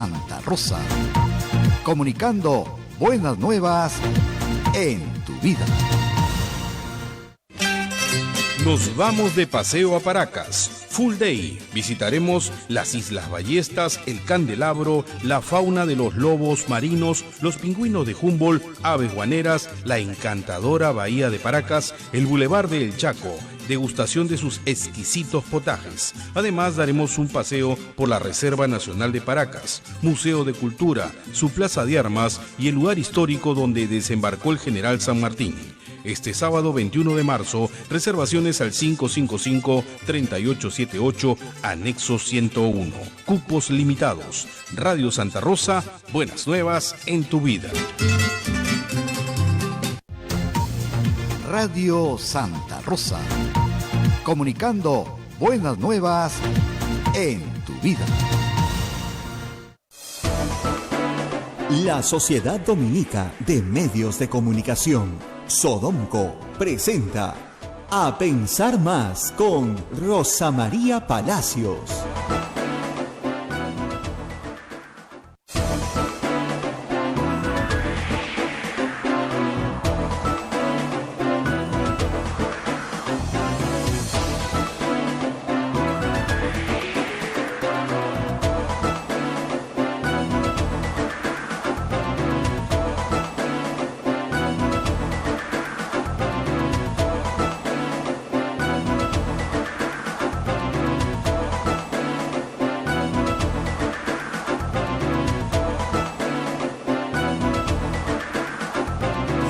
Santa Rosa, comunicando buenas nuevas en tu vida. Nos vamos de paseo a Paracas. Full Day. Visitaremos las Islas Ballestas, el Candelabro, la fauna de los lobos marinos, los pingüinos de Humboldt, aves guaneras, la encantadora bahía de Paracas, el Boulevard de El Chaco, degustación de sus exquisitos potajes. Además, daremos un paseo por la Reserva Nacional de Paracas, Museo de Cultura, su plaza de armas y el lugar histórico donde desembarcó el general San Martín. Este sábado 21 de marzo, reservaciones al 555-3878, anexo 101. Cupos limitados. Radio Santa Rosa, buenas nuevas en tu vida. Radio Santa Rosa, comunicando buenas nuevas en tu vida. La Sociedad Dominica de Medios de Comunicación, Sodomco, presenta A Pensar Más con Rosa María Palacios.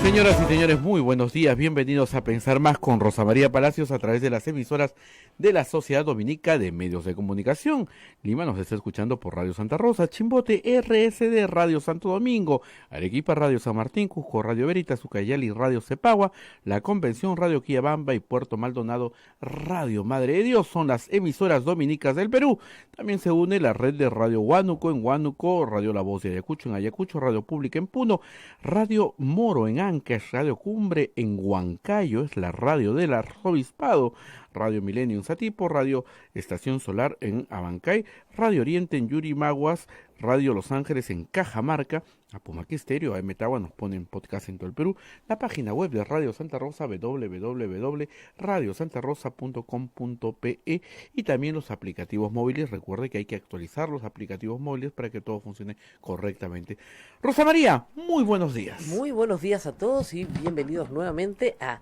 Señoras y señores, muy buenos días, bienvenidos a Pensar Más con Rosa María Palacios a través de las emisoras de la Sociedad Dominica de Medios de Comunicación. Lima nos está escuchando por Radio Santa Rosa, Chimbote, RSD, Radio Santo Domingo, Arequipa, Radio San Martín, Cusco, Radio Veritas, Ucayali, Radio Cepagua, La Convención, Radio Quillabamba y Puerto Maldonado, Radio Madre de Dios. Son las emisoras dominicas del Perú. También se une la red de Radio Huánuco en Huánuco, Radio La Voz de Ayacucho en Ayacucho, Radio Pública en Puno, Radio Moro en Ancash, Radio Cumbre en Huancayo, es la radio del Arzobispado, Radio Milenio en Satipo, Radio Estación Solar en Abancay, Radio Oriente en Yurimaguas, Radio Los Ángeles en Cajamarca, Apumaque Estéreo, AM Tagua nos ponen podcast en todo el Perú, la página web de Radio Santa Rosa, www.radiosantarosa.com.pe, y también los aplicativos móviles. Recuerde que hay que actualizar los aplicativos móviles para que todo funcione correctamente. Rosa María, muy buenos días. Muy buenos días a todos y bienvenidos nuevamente a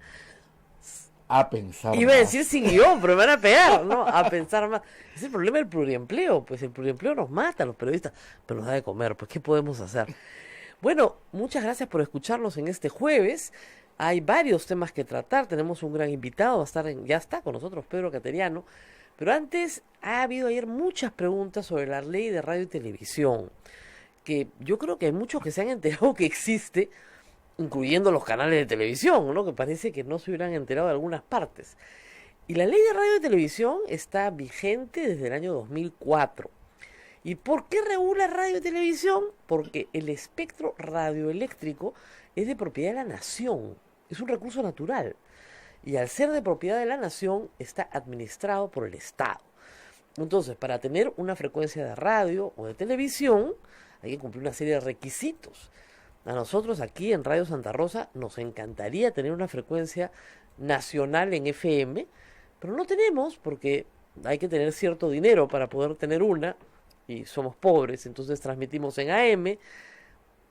Pensar Iba Más. a decir sin guión, pero me van a pegar, ¿no? A pensar más. Es el problema del pluriempleo, pues el pluriempleo nos mata a los periodistas, pero nos da de comer, pues ¿qué podemos hacer? Bueno, muchas gracias por escucharnos en este jueves. Hay varios temas que tratar, tenemos un gran invitado, ya está con nosotros Pedro Cateriano, pero antes ha habido ayer muchas preguntas sobre la ley de radio y televisión, que yo creo que hay muchos que se han enterado que existe, incluyendo los canales de televisión, ¿no? Que parece que no se hubieran enterado de algunas partes. Y la ley de radio y televisión está vigente desde el año 2004. ¿Y por qué regula radio y televisión? Porque el espectro radioeléctrico es de propiedad de la nación, es un recurso natural. Y al ser de propiedad de la nación, está administrado por el Estado. Entonces, para tener una frecuencia de radio o de televisión, hay que cumplir una serie de requisitos. A nosotros aquí en Radio Santa Rosa nos encantaría tener una frecuencia nacional en FM, pero no tenemos porque hay que tener cierto dinero para poder tener una y somos pobres, entonces transmitimos en AM,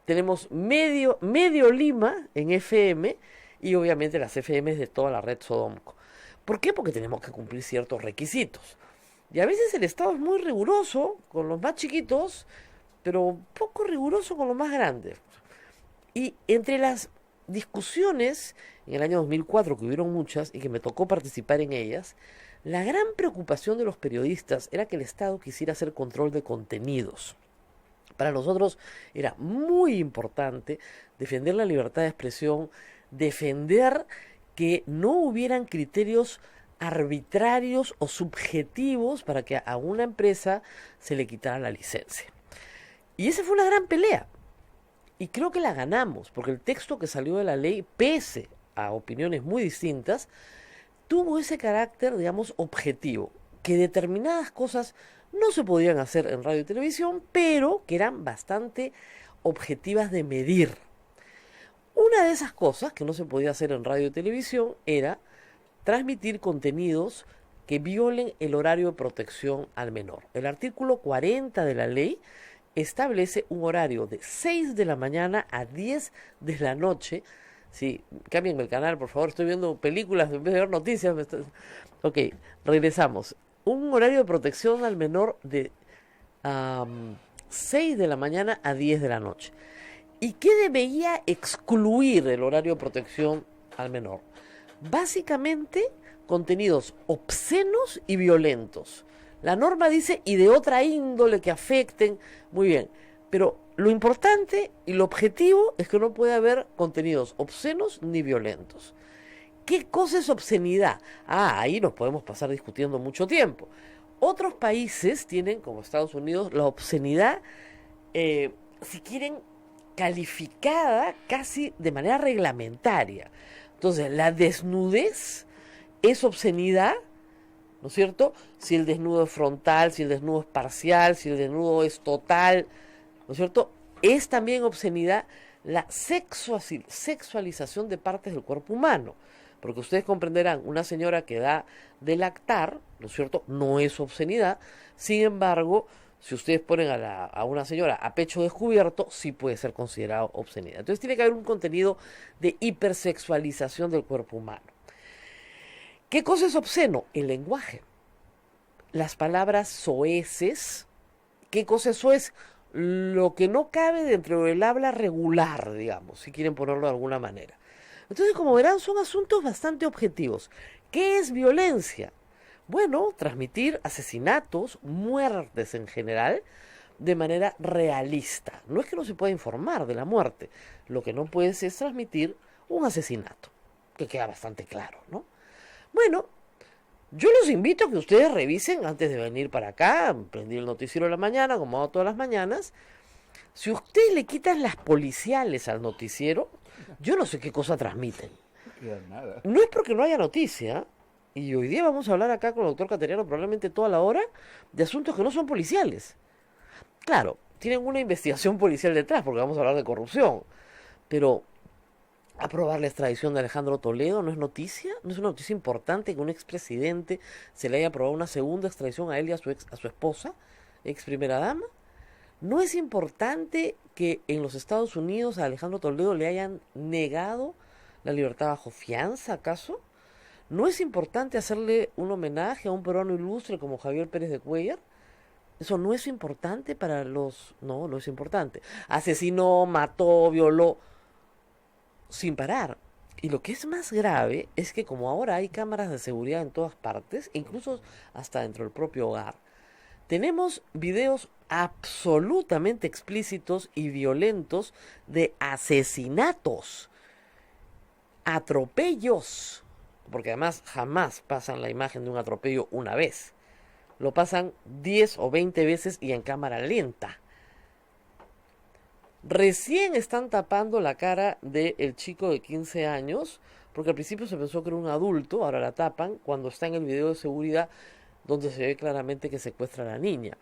tenemos medio Lima en FM y obviamente las FMs de toda la red Sodomco. ¿Por qué? Porque tenemos que cumplir ciertos requisitos. Y a veces el Estado es muy riguroso con los más chiquitos, pero poco riguroso con los más grandes. Y entre las discusiones en el año 2004, que hubieron muchas y que me tocó participar en ellas, la gran preocupación de los periodistas era que el Estado quisiera hacer control de contenidos. Para nosotros era muy importante defender la libertad de expresión, defender que no hubieran criterios arbitrarios o subjetivos para que a una empresa se le quitara la licencia. Y esa fue una gran pelea. Y creo que la ganamos, porque el texto que salió de la ley, pese a opiniones muy distintas, tuvo ese carácter, digamos, objetivo, que determinadas cosas no se podían hacer en radio y televisión, pero que eran bastante objetivas de medir. Una de esas cosas que no se podía hacer en radio y televisión era transmitir contenidos que violen el horario de protección al menor. El artículo 40 de la ley establece un horario de 6 de la mañana a 10 de la noche. Sí, cambien el canal, por favor, estoy viendo películas en vez de ver noticias. Ok, regresamos. Un horario de protección al menor de 6 de la mañana a 10 de la noche. ¿Y qué debería excluir el horario de protección al menor? Básicamente, contenidos obscenos y violentos. La norma dice, y de otra índole que afecten, muy bien, pero lo importante y lo objetivo es que no puede haber contenidos obscenos ni violentos. ¿Qué cosa es obscenidad? Ahí nos podemos pasar discutiendo mucho tiempo. Otros países tienen, como Estados Unidos, la obscenidad, si quieren, calificada casi de manera reglamentaria. Entonces, la desnudez es obscenidad, ¿no es cierto? Si el desnudo es frontal, si el desnudo es parcial, si el desnudo es total, ¿no es cierto? Es también obscenidad la sexualización de partes del cuerpo humano. Porque ustedes comprenderán, una señora que da de lactar, ¿no es cierto?, no es obscenidad. Sin embargo, si ustedes ponen a una señora a pecho descubierto, sí puede ser considerado obscenidad. Entonces tiene que haber un contenido de hipersexualización del cuerpo humano. ¿Qué cosa es obsceno? El lenguaje. Las palabras soeces. ¿Qué cosa es soez? Lo que no cabe dentro del habla regular, digamos, si quieren ponerlo de alguna manera. Entonces, como verán, son asuntos bastante objetivos. ¿Qué es violencia? Bueno, transmitir asesinatos, muertes en general, de manera realista. No es que no se pueda informar de la muerte. Lo que no puedes es transmitir un asesinato, que queda bastante claro, ¿no? Bueno, yo los invito a que ustedes revisen antes de venir para acá, prendí el noticiero de la mañana, como hago todas las mañanas. Si ustedes le quitan las policiales al noticiero, yo no sé qué cosa transmiten. No es porque no haya noticia, y hoy día vamos a hablar acá con el doctor Cateriano probablemente toda la hora de asuntos que no son policiales. Claro, tienen una investigación policial detrás, porque vamos a hablar de corrupción, pero aprobar la extradición de Alejandro Toledo no es noticia, no es una noticia importante que un expresidente se le haya aprobado una segunda extradición a él y a su esposa, ex primera dama. ¿No es importante que en los Estados Unidos a Alejandro Toledo le hayan negado la libertad bajo fianza, acaso? ¿No es importante hacerle un homenaje a un peruano ilustre como Javier Pérez de Cuéllar? ¿Eso no es importante para los...? No, no es importante. Asesinó, mató, violó, sin parar. Y lo que es más grave es que como ahora hay cámaras de seguridad en todas partes, incluso hasta dentro del propio hogar, tenemos videos absolutamente explícitos y violentos de asesinatos, atropellos, porque además jamás pasan la imagen de un atropello una vez, lo pasan 10 o 20 veces y en cámara lenta. Recién están tapando la cara del chico de 15 años, porque al principio se pensó que era un adulto, ahora la tapan, cuando está en el video de seguridad donde se ve claramente que secuestra a la niña.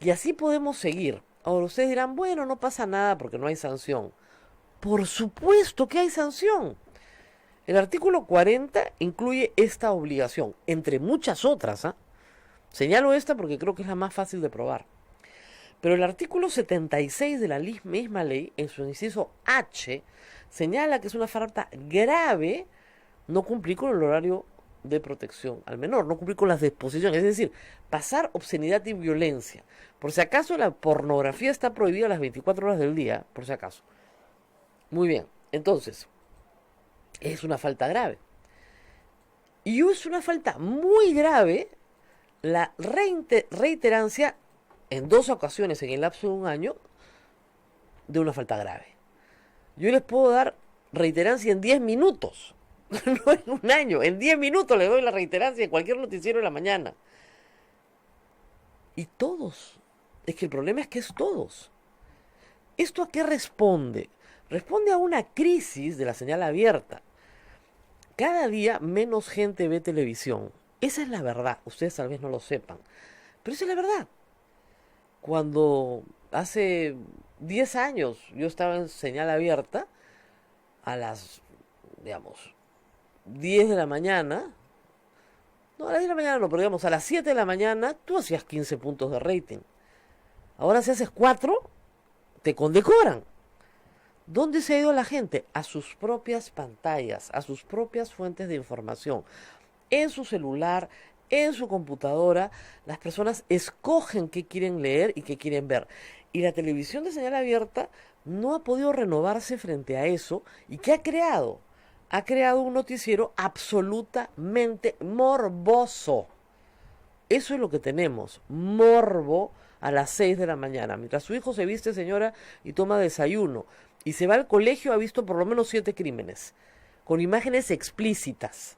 Y así podemos seguir. Ahora ustedes dirán, bueno, no pasa nada porque no hay sanción. Por supuesto que hay sanción. El artículo 40 incluye esta obligación, entre muchas otras. Señalo esta porque creo que es la más fácil de probar. Pero el artículo 76 de la misma ley, en su inciso H, señala que es una falta grave no cumplir con el horario de protección al menor, no cumplir con las disposiciones, es decir, pasar obscenidad y violencia. Por si acaso la pornografía está prohibida a las 24 horas del día, por si acaso. Muy bien, entonces, es una falta grave. Y es una falta muy grave la reiterancia en 2 ocasiones en el lapso de un año de una falta grave. Yo les puedo dar reiterancia en 10 minutos. No en un año, en 10 minutos le doy la reiterancia en cualquier noticiero de la mañana. Y todos. Es que el problema es que es todos. ¿Esto a qué responde? Responde a una crisis de la señal abierta. Cada día menos gente ve televisión. Esa es la verdad. Ustedes tal vez no lo sepan. Pero esa es la verdad. cuando hace 10 años yo estaba en señal abierta a las, digamos, 10 de la mañana, no, a las 10 de la mañana no, pero digamos, a las 7 de la mañana tú hacías 15 puntos de rating. Ahora si haces 4, te condecoran. ¿Dónde se ha ido la gente? A sus propias pantallas, a sus propias fuentes de información. En su celular, en su computadora, las personas escogen qué quieren leer y qué quieren ver. Y la televisión de señal abierta no ha podido renovarse frente a eso. ¿Y qué ha creado? Ha creado un noticiero absolutamente morboso. Eso es lo que tenemos, morbo a las 6 de la mañana. Mientras su hijo se viste, señora, y toma desayuno, y se va al colegio, ha visto por lo menos 7 crímenes, con imágenes explícitas.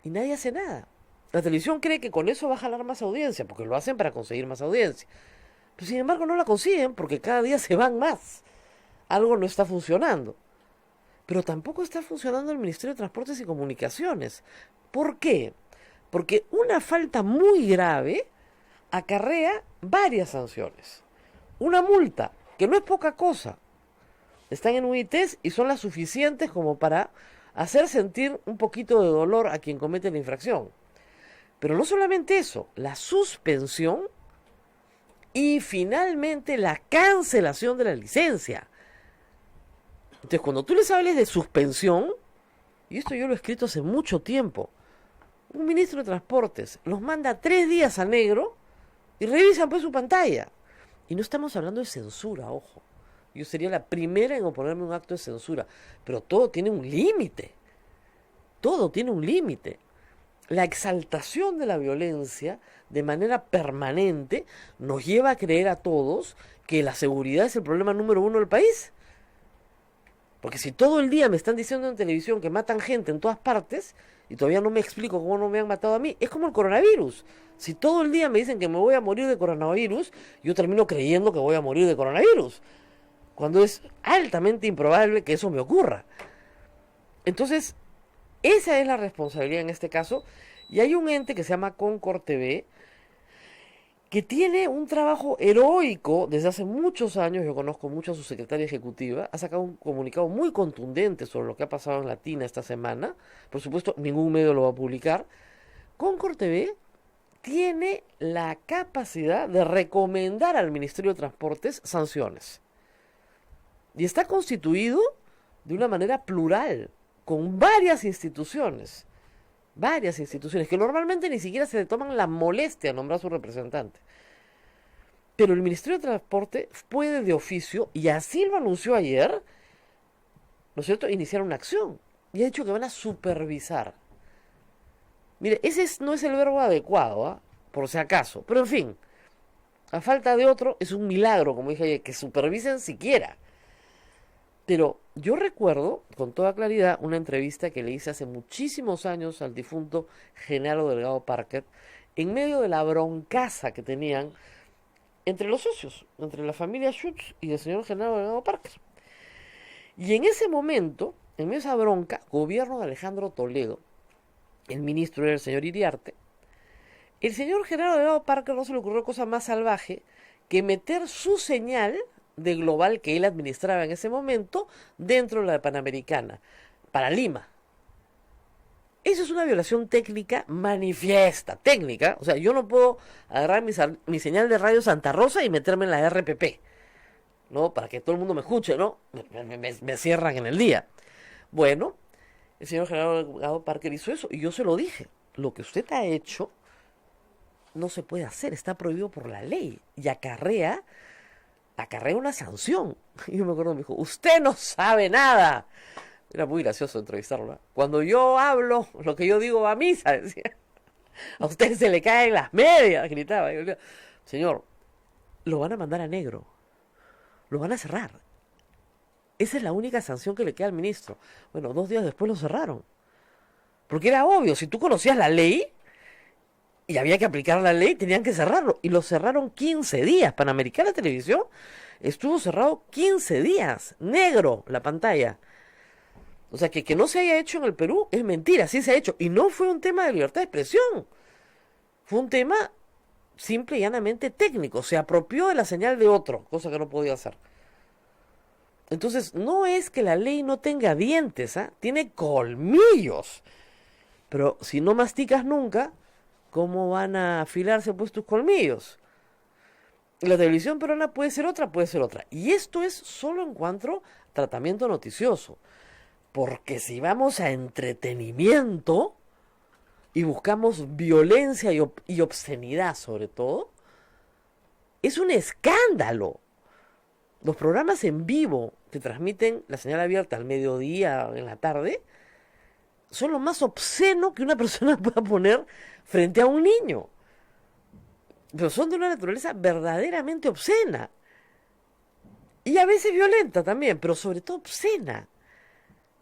Y nadie hace nada. La televisión cree que con eso va a jalar más audiencia, porque lo hacen para conseguir más audiencia. Pero sin embargo no la consiguen, porque cada día se van más. Algo no está funcionando. Pero tampoco está funcionando el Ministerio de Transportes y Comunicaciones. ¿Por qué? Porque una falta muy grave acarrea varias sanciones. Una multa, que no es poca cosa. Están en UITs y son las suficientes como para hacer sentir un poquito de dolor a quien comete la infracción. Pero no solamente eso, la suspensión y finalmente la cancelación de la licencia. Entonces, cuando tú les hables de suspensión, y esto yo lo he escrito hace mucho tiempo, un ministro de Transportes los manda 3 días a negro y revisan pues su pantalla. Y no estamos hablando de censura, ojo. Yo sería la primera en oponerme a un acto de censura, pero todo tiene un límite. Todo tiene un límite. La exaltación de la violencia de manera permanente nos lleva a creer a todos que la seguridad es el problema número 1 del país. Porque si todo el día me están diciendo en televisión que matan gente en todas partes y todavía no me explico cómo no me han matado a mí, es como el coronavirus. Si todo el día me dicen que me voy a morir de coronavirus, yo termino creyendo que voy a morir de coronavirus, cuando es altamente improbable que eso me ocurra. Entonces, esa es la responsabilidad en este caso, y hay un ente que se llama Concord TV, que tiene un trabajo heroico desde hace muchos años. Yo conozco mucho a su secretaria ejecutiva, ha sacado un comunicado muy contundente sobre lo que ha pasado en Latina esta semana. Por supuesto, ningún medio lo va a publicar. Concord TV tiene la capacidad de recomendar al Ministerio de Transportes sanciones. Y está constituido de una manera plural, con varias instituciones que normalmente ni siquiera se le toman la molestia de nombrar a su representante. Pero el Ministerio de Transporte puede de oficio, y así lo anunció ayer, ¿no es cierto?, iniciar una acción. Y ha dicho que van a supervisar. Mire, no es el verbo adecuado, ¿ah? Por si acaso. Pero en fin, a falta de otro, es un milagro, como dije ayer, que supervisen siquiera. Pero yo recuerdo con toda claridad una entrevista que le hice hace muchísimos años al difunto Genaro Delgado Parker, en medio de la broncaza que tenían entre los socios, entre la familia Schutz y el señor Genaro Delgado Parker. Y en ese momento, en medio de esa bronca, gobierno de Alejandro Toledo, el ministro era el señor Iriarte, el señor Genaro Delgado Parker no se le ocurrió cosa más salvaje que meter su señal de Global que él administraba en ese momento dentro de la Panamericana, para Lima. Eso es una violación técnica manifiesta, técnica. O sea, yo no puedo agarrar mi señal de radio Santa Rosa y meterme en la RPP, ¿no? Para que todo el mundo me escuche, ¿no? Me cierran en el día. Bueno, el señor Gerardo Parker hizo eso y yo se lo dije. Lo que usted ha hecho no se puede hacer, está prohibido por la ley y acarrea una sanción. Y yo me acuerdo, me dijo, usted no sabe nada. Era muy gracioso entrevistarlo, ¿no? Cuando yo hablo, lo que yo digo va a misa, decía. A usted se le caen las medias, gritaba. Yo le digo, señor, lo van a mandar a negro. Lo van a cerrar. Esa es la única sanción que le queda al ministro. Bueno, 2 días después lo cerraron. Porque era obvio, si tú conocías la ley y había que aplicar la ley, tenían que cerrarlo. Y lo cerraron 15 días. Panamericana Televisión estuvo cerrado 15 días. Negro la pantalla. O sea, que no se haya hecho en el Perú es mentira, sí se ha hecho. Y no fue un tema de libertad de expresión. Fue un tema simple y llanamente técnico, se apropió de la señal de otro, cosa que no podía hacer. Entonces, no es que la ley no tenga dientes, ¿ah? Tiene colmillos. Pero si no masticas nunca, ¿cómo van a afilarse pues tus colmillos? La televisión peruana puede ser otra, puede ser otra. Y esto es solo en cuanto a tratamiento noticioso. Porque si vamos a entretenimiento y buscamos violencia y obscenidad sobre todo, es un escándalo. Los programas en vivo que transmiten la señal abierta al mediodía o en la tarde son lo más obsceno que una persona pueda poner frente a un niño. Pero son de una naturaleza verdaderamente obscena. Y a veces violenta también, pero sobre todo obscena.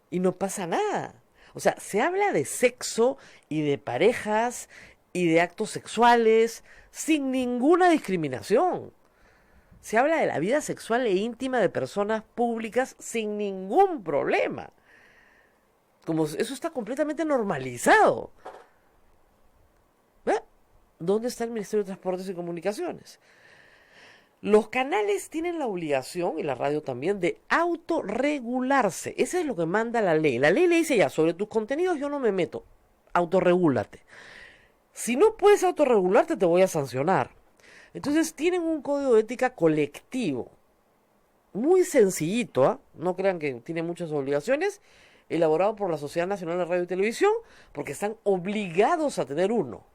Y no pasa nada. O sea, se habla de sexo y de parejas y de actos sexuales sin ninguna discriminación. Se habla de la vida sexual e íntima de personas públicas sin ningún problema. Como eso está completamente normalizado. ¿Ve? ¿Dónde está el Ministerio de Transportes y Comunicaciones? Los canales tienen la obligación, y la radio también, de autorregularse. Eso es lo que manda la ley. La ley le dice ya, sobre tus contenidos yo no me meto. Autorregúlate. Si no puedes autorregularte, te voy a sancionar. Entonces tienen un código de ética colectivo. Muy sencillito, ¿eh? No crean que tiene muchas obligaciones. Elaborado por la Sociedad Nacional de Radio y Televisión, porque están obligados a tener uno.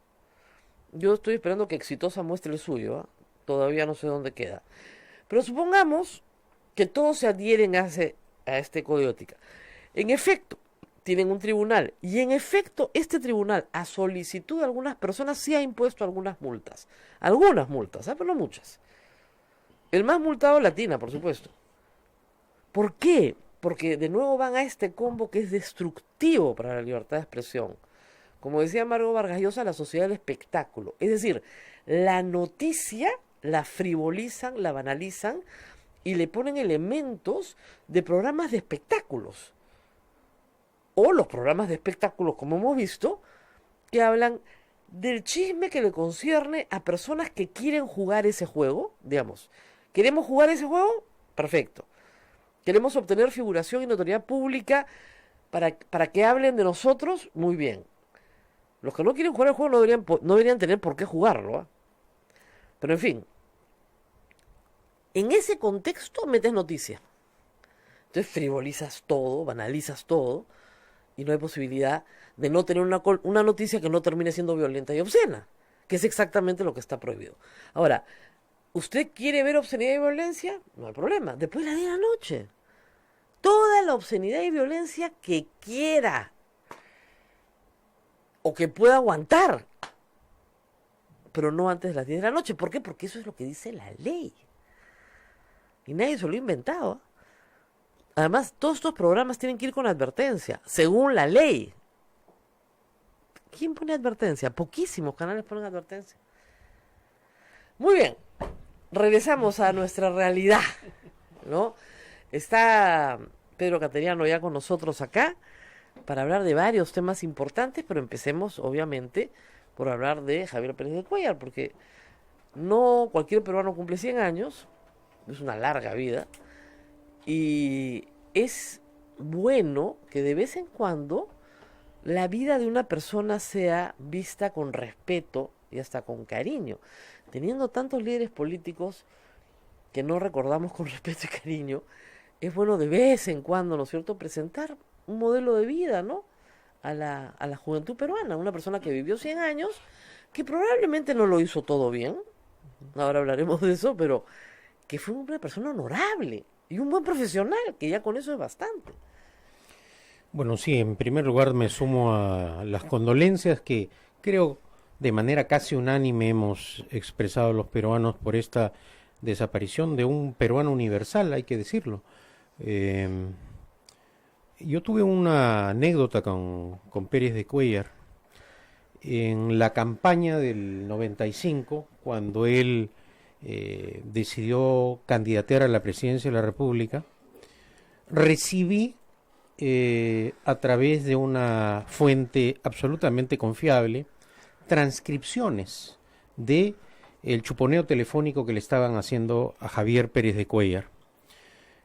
Yo estoy esperando que Exitosa muestre el suyo, ¿eh? Todavía no sé dónde queda. Pero supongamos que todos se adhieren a este código de ética. En efecto, tienen un tribunal. Y en efecto, este tribunal, a solicitud de algunas personas, sí ha impuesto algunas multas. Algunas multas, pero no muchas. El más multado, Latina, por supuesto. ¿Por qué? Porque de nuevo van a este combo que es destructivo para la libertad de expresión. Como decía Margot Vargas Llosa, la sociedad del espectáculo. Es decir, la noticia la frivolizan, la banalizan y le ponen elementos de programas de espectáculos. O los programas de espectáculos, como hemos visto, que hablan del chisme que le concierne a personas que quieren jugar ese juego. Digamos, ¿queremos jugar ese juego? Perfecto. ¿Queremos obtener figuración y notoriedad pública para que hablen de nosotros? Muy bien. Los que no quieren jugar el juego no deberían tener por qué jugarlo, ¿eh? Pero en fin, en ese contexto metes noticias. Entonces frivolizas todo, banalizas todo, y no hay posibilidad de no tener una noticia que no termine siendo violenta y obscena, que es exactamente lo que está prohibido. Ahora, ¿usted quiere ver obscenidad y violencia? No hay problema. Después de la 10 de la noche. Toda la obscenidad y violencia que quiera o que pueda aguantar, pero no antes de las 10 de la noche. ¿Por qué? Porque eso es lo que dice la ley. Y nadie se lo ha inventado, ¿eh? Además, todos estos programas tienen que ir con advertencia, según la ley. ¿Quién pone advertencia? Poquísimos canales ponen advertencia. Muy bien, regresamos a nuestra realidad, ¿no? Está Pedro Cateriano ya con nosotros acá para hablar de varios temas importantes, pero empecemos, obviamente, por hablar de Javier Pérez de Cuéllar, porque no cualquier peruano cumple 100 años, es una larga vida, y es bueno que de vez en cuando la vida de una persona sea vista con respeto y hasta con cariño. Teniendo tantos líderes políticos que no recordamos con respeto y cariño, es bueno de vez en cuando, ¿no es cierto?, presentar un modelo de vida, ¿no?, a la juventud peruana, una persona que vivió 100 años, que probablemente no lo hizo todo bien, ahora hablaremos de eso, pero que fue una persona honorable y un buen profesional, que ya con eso es bastante. Bueno, sí, en primer lugar me sumo a las condolencias que creo de manera casi unánime hemos expresado los peruanos por esta desaparición de un peruano universal, hay que decirlo. Yo tuve una anécdota con Pérez de Cuéllar en la campaña del 95, cuando él decidió candidatear a la presidencia de la República. Recibí a través de una fuente absolutamente confiable transcripciones de el chuponeo telefónico que le estaban haciendo a Javier Pérez de Cuéllar.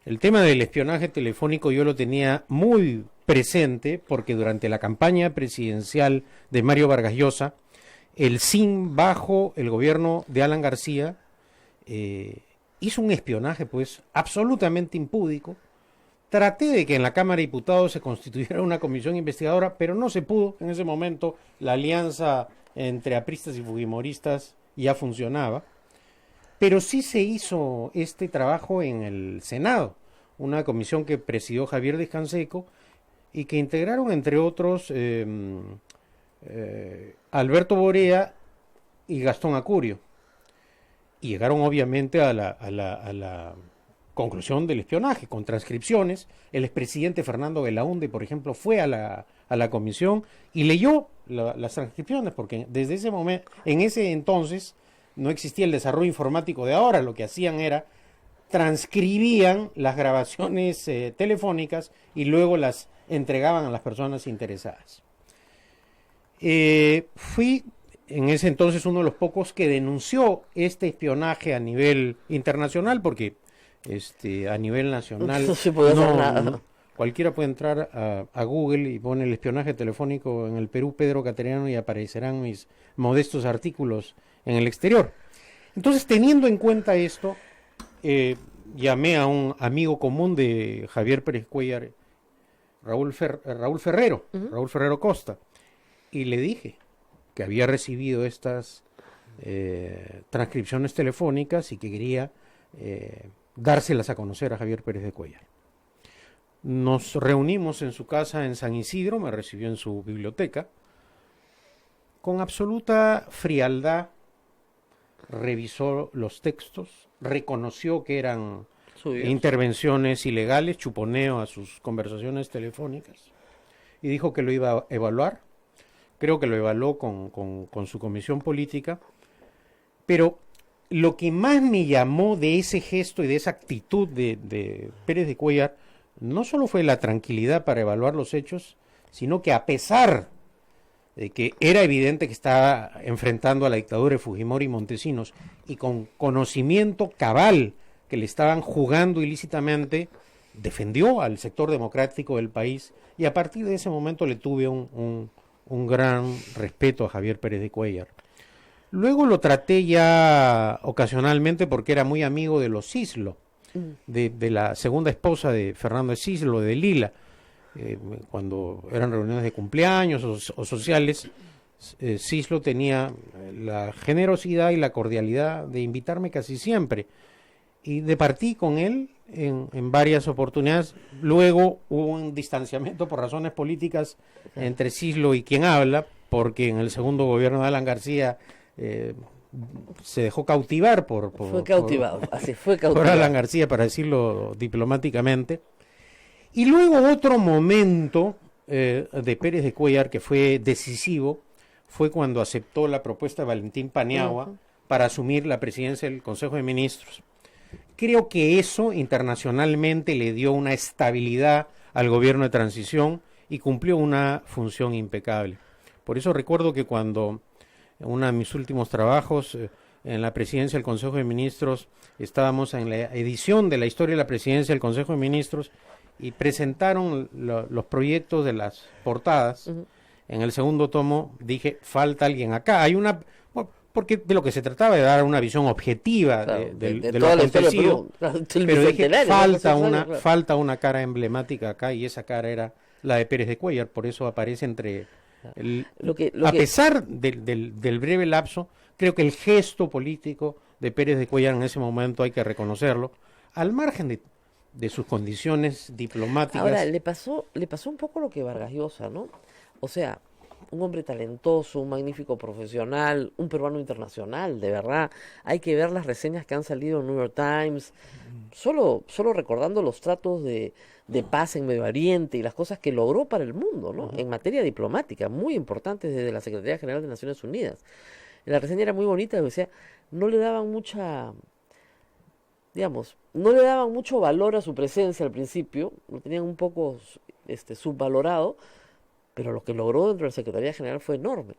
El tema del espionaje telefónico yo lo tenía muy presente porque durante la campaña presidencial de Mario Vargas Llosa, el SIN bajo el gobierno de Alan García hizo un espionaje pues absolutamente impúdico. Traté de que en la Cámara de Diputados se constituyera una comisión investigadora, pero no se pudo. En ese momento la alianza entre apristas y fujimoristas ya funcionaba. Pero sí se hizo este trabajo en el Senado, una comisión que presidió Javier Díaz Canseco y que integraron, entre otros, Alberto Borea y Gastón Acurio. Y llegaron obviamente a la conclusión del espionaje, con transcripciones. El expresidente Fernando Belaúnde, por ejemplo, fue a la comisión y leyó las transcripciones, porque desde ese momento, en ese entonces, no existía el desarrollo informático de ahora. Lo que hacían era transcribían las grabaciones telefónicas y luego las entregaban a las personas interesadas. Fui en ese entonces uno de los pocos que denunció este espionaje a nivel internacional, porque a nivel nacional no se puede hacer nada. Cualquiera puede entrar a Google y pone el espionaje telefónico en el Perú, Pedro Cateriano, y aparecerán mis modestos artículos en el exterior. Entonces, teniendo en cuenta esto, llamé a un amigo común de Javier Pérez Cuéllar, Raúl Ferrero, Raúl Ferrero Costa, y le dije que había recibido estas transcripciones telefónicas y que quería dárselas a conocer a Javier Pérez de Cuéllar. Nos reunimos en su casa en San Isidro, me recibió en su biblioteca, con absoluta frialdad revisó los textos, reconoció que eran intervenciones ilegales, chuponeo a sus conversaciones telefónicas, y dijo que lo iba a evaluar. Creo que lo evaluó con su comisión política, pero lo que más me llamó de ese gesto y de esa actitud de Pérez de Cuéllar no solo fue la tranquilidad para evaluar los hechos, sino que a pesar de que era evidente que estaba enfrentando a la dictadura de Fujimori y Montesinos, y con conocimiento cabal que le estaban jugando ilícitamente, defendió al sector democrático del país, y a partir de ese momento le tuve un gran respeto a Javier Pérez de Cuéllar. Luego lo traté ya ocasionalmente porque era muy amigo de los Cislo, de la segunda esposa de Fernando Cislo, de Lila. Cuando eran reuniones de cumpleaños o sociales, Cislo tenía la generosidad y la cordialidad de invitarme casi siempre, y departí con él en varias oportunidades. Luego hubo un distanciamiento por razones políticas entre Cislo y quien habla, porque en el segundo gobierno de Alan García se dejó cautivar por Alan García, para decirlo diplomáticamente. Y luego otro momento de Pérez de Cuéllar que fue decisivo fue cuando aceptó la propuesta de Valentín Paniagua para asumir la presidencia del Consejo de Ministros. Creo que eso internacionalmente le dio una estabilidad al gobierno de transición y cumplió una función impecable. Por eso recuerdo que cuando en uno de mis últimos trabajos en la presidencia del Consejo de Ministros, estábamos en la edición de la historia de la presidencia del Consejo de Ministros y presentaron los proyectos de las portadas. En el segundo tomo dije, falta alguien acá. Hay una... porque de lo que se trataba de dar una visión objetiva, claro, de lo acontecido, pero dije, falta una cara emblemática acá, y esa cara era la de Pérez de Cuéllar. Por eso aparece entre... a pesar del breve lapso, creo que el gesto político de Pérez de Cuéllar en ese momento hay que reconocerlo, al margen de sus condiciones diplomáticas. Ahora, le pasó un poco lo que Vargas Llosa, ¿no? O sea, un hombre talentoso, un magnífico profesional, un peruano internacional, de verdad. Hay que ver las reseñas que han salido en New York Times, solo recordando los tratos de paz en Medio Oriente y las cosas que logró para el mundo, ¿no? En materia diplomática, muy importantes desde la Secretaría General de Naciones Unidas. La reseña era muy bonita, decía, no le daban no le daban mucho valor a su presencia al principio, lo tenían un poco subvalorado, pero lo que logró dentro de la Secretaría General fue enorme.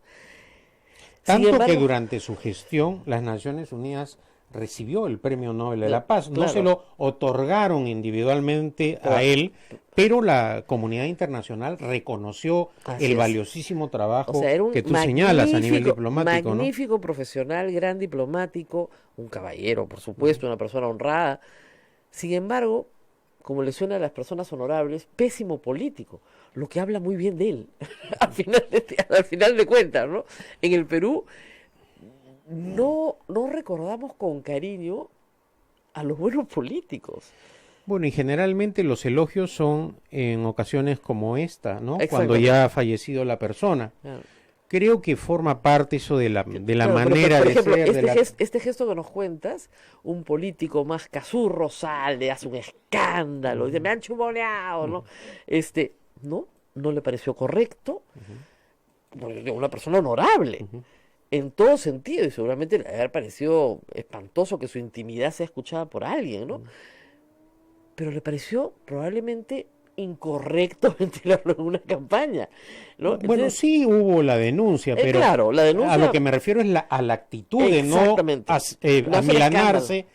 Tanto embargo, que durante su gestión las Naciones Unidas recibió el Premio Nobel de la Claro, Paz. No claro. se lo otorgaron individualmente a él, pero la comunidad internacional reconoció Así el es. valiosísimo trabajo o sea, era un que tú señalas a nivel diplomático, ¿no? magnífico profesional, gran diplomático, un caballero, por supuesto, una persona honrada. Sin embargo, como le suena a las personas honorables, pésimo político, lo que habla muy bien de él, al final de cuentas, ¿no? En el Perú no recordamos con cariño a los buenos políticos. Bueno, y generalmente los elogios son en ocasiones como esta, ¿no? Cuando Exactamente. ya ha fallecido la persona. Claro. Creo que forma parte eso de la Claro, pero, manera por de ejemplo, ser. este gesto que nos cuentas, un político más cazurro sale, hace un escándalo, dice, me han chumoneado, ¿no? No le pareció correcto, porque es una persona honorable, en todo sentido, y seguramente le haber parecido espantoso que su intimidad sea escuchada por alguien, ¿no? Pero le pareció probablemente incorrecto ventilarlo en una campaña, ¿no? Bueno, Entonces, sí hubo la denuncia, pero claro, la denuncia... a lo que me refiero es a la actitud de no Exactamente. No hacer amilanarse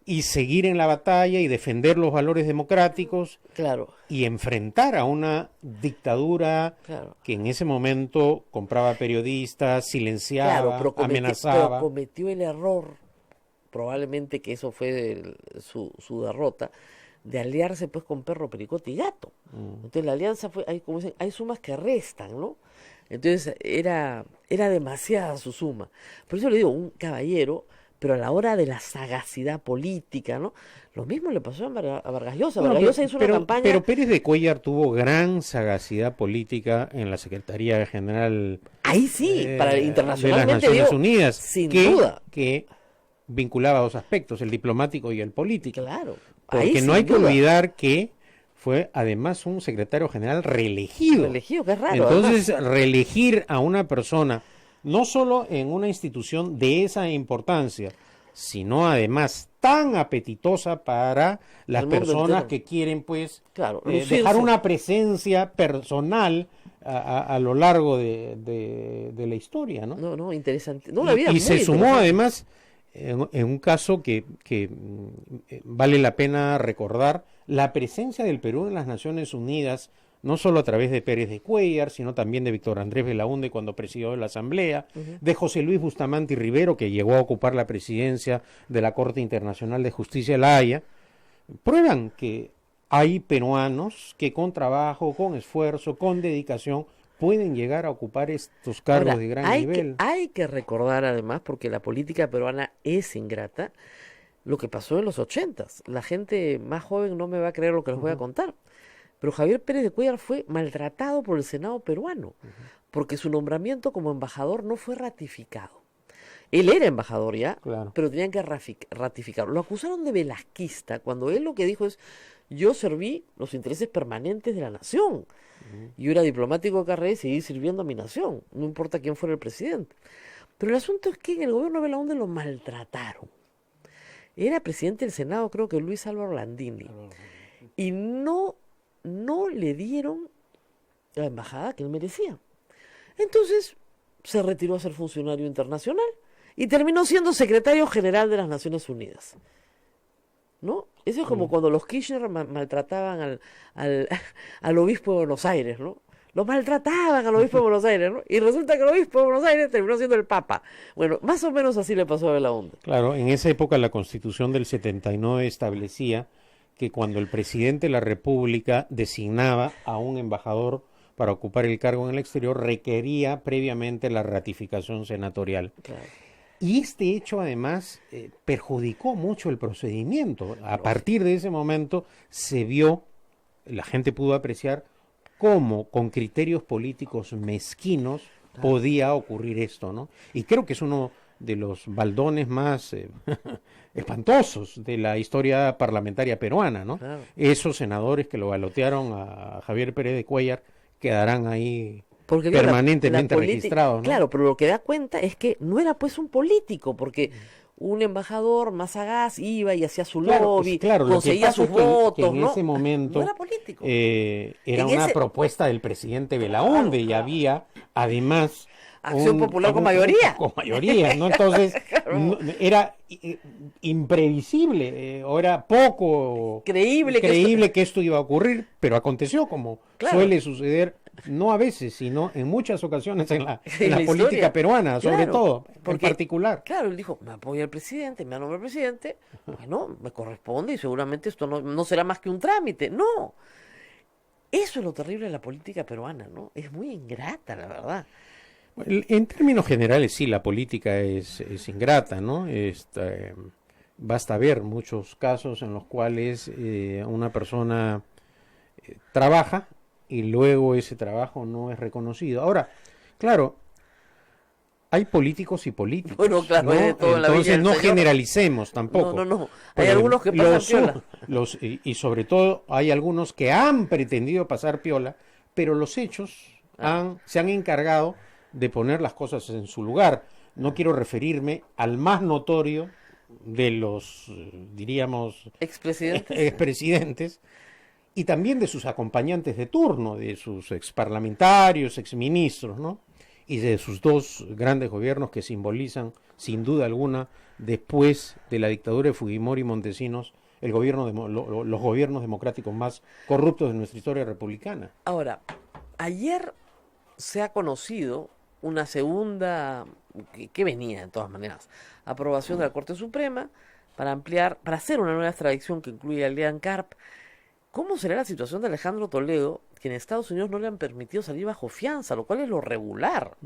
y seguir en la batalla y defender los valores democráticos Claro, y enfrentar a una dictadura claro. que en ese momento compraba periodistas, silenciaba, Claro, pero amenazaba. cometió el error, probablemente que eso fue su derrota, de aliarse pues con Perro, Pericote y Gato. Entonces la alianza fue, como dicen, hay sumas que restan, ¿no? Entonces era demasiada su suma. Por eso le digo, un caballero, pero a la hora de la sagacidad política, ¿no? Lo mismo le pasó a Vargas Llosa. Bueno, Vargas Llosa hizo una campaña... pero Pérez de Cuéllar tuvo gran sagacidad política en la Secretaría General Ahí sí, para de las internacionalmente Naciones digo, Unidas, sin que, duda. que vinculaba dos aspectos, el diplomático y el político. Claro. Porque ahí no sin hay que duda. olvidar que fue además un secretario general reelegido. Reelegido, que es raro. Entonces, además. reelegir a una persona, no solo en una institución de esa importancia, sino además tan apetitosa para las El mundo personas entero. que quieren, pues, Claro, lucirse. dejar una presencia personal a lo largo de la historia, ¿no? No, interesante. No, una vida Y muy se sumó interesante. además en un caso que vale la pena recordar, la presencia del Perú en las Naciones Unidas, no solo a través de Pérez de Cuéllar, sino también de Víctor Andrés Belaúnde cuando presidió la Asamblea, de José Luis Bustamante Rivero, que llegó a ocupar la presidencia de la Corte Internacional de Justicia de La Haya, prueban que hay peruanos que con trabajo, con esfuerzo, con dedicación, pueden llegar a ocupar estos cargos Ahora, de gran hay nivel. hay que recordar además, porque la política peruana es ingrata, lo que pasó en los 80s. La gente más joven no me va a creer lo que les voy a contar. Pero Javier Pérez de Cuéllar fue maltratado por el Senado peruano, porque su nombramiento como embajador no fue ratificado. Él era embajador ya, Claro. pero tenían que ratificarlo. Lo acusaron de velasquista, cuando él lo que dijo es, yo serví los intereses permanentes de la nación. Yo era diplomático de carrera y seguí sirviendo a mi nación, no importa quién fuera el presidente. Pero el asunto es que en el gobierno de Belaúnde lo maltrataron. Era presidente del Senado, creo que Luis Álvaro Landini. Y no le dieron la embajada que él merecía. Entonces se retiró a ser funcionario internacional y terminó siendo secretario general de las Naciones Unidas. ¿No? Eso es como cuando los Kirchner maltrataban al obispo de Buenos Aires, ¿no? Lo maltrataban al obispo de Buenos Aires, ¿no? Y resulta que el obispo de Buenos Aires terminó siendo el papa. Bueno, más o menos así le pasó a Belaúnde. Claro, en esa época la Constitución del 79 establecía que cuando el presidente de la República designaba a un embajador para ocupar el cargo en el exterior, requería previamente la ratificación senatorial. Claro. Y este hecho además perjudicó mucho el procedimiento. A partir de ese momento se vio, la gente pudo apreciar cómo con criterios políticos mezquinos podía ocurrir esto, ¿no? Y creo que es uno de los baldones más espantosos de la historia parlamentaria peruana, ¿no? Claro. Esos senadores que lo balotearon a Javier Pérez de Cuéllar quedarán ahí Porque claro, permanentemente la registrados, ¿no? Claro, pero lo que da cuenta es que no era pues un político, porque un embajador más sagaz iba y hacía su lobby, Claro, lo que conseguía pasa sus es que votos, en ¿no? ese momento No era político. era En una ese- propuesta del presidente Belaúnde y claro. había además Acción Popular con mayoría. Con mayoría, ¿no? Entonces, Claro. era imprevisible, o era poco Creíble que esto iba a ocurrir, pero aconteció como Claro. suele suceder, no a veces, sino en muchas ocasiones en la En la política historia. peruana, sobre Claro, todo, en porque, particular. Claro, él dijo, me apoya el presidente, me ha nombrado el presidente, bueno, me corresponde y seguramente esto no será más que un trámite. No, eso es lo terrible de la política peruana, ¿no? Es muy ingrata, la verdad. En términos generales, sí, la política es ingrata, ¿no? Basta ver muchos casos en los cuales una persona trabaja y luego ese trabajo no es reconocido. Ahora, claro, hay políticos y políticos, Bueno, claro, ¿no? hay de todo en la viña Entonces del no Señor. generalicemos tampoco. No. Hay Porque algunos que pasan piola. y sobre todo hay algunos que han pretendido pasar piola, pero los hechos se han encargado de poner las cosas en su lugar. No quiero referirme al más notorio de los, diríamos, Expresidentes. expresidentes, y también de sus acompañantes de turno, de sus exparlamentarios, exministros, ¿no? Y de sus dos grandes gobiernos que simbolizan, sin duda alguna, después de la dictadura de Fujimori y Montesinos, los gobiernos democráticos más corruptos de nuestra historia republicana. Ahora, ayer se ha conocido una segunda, que venía de todas maneras, aprobación de la Corte Suprema para hacer una nueva extradición que incluye al Lian Carp. ¿Cómo será la situación de Alejandro Toledo, que en Estados Unidos no le han permitido salir bajo fianza, lo cual es lo regular?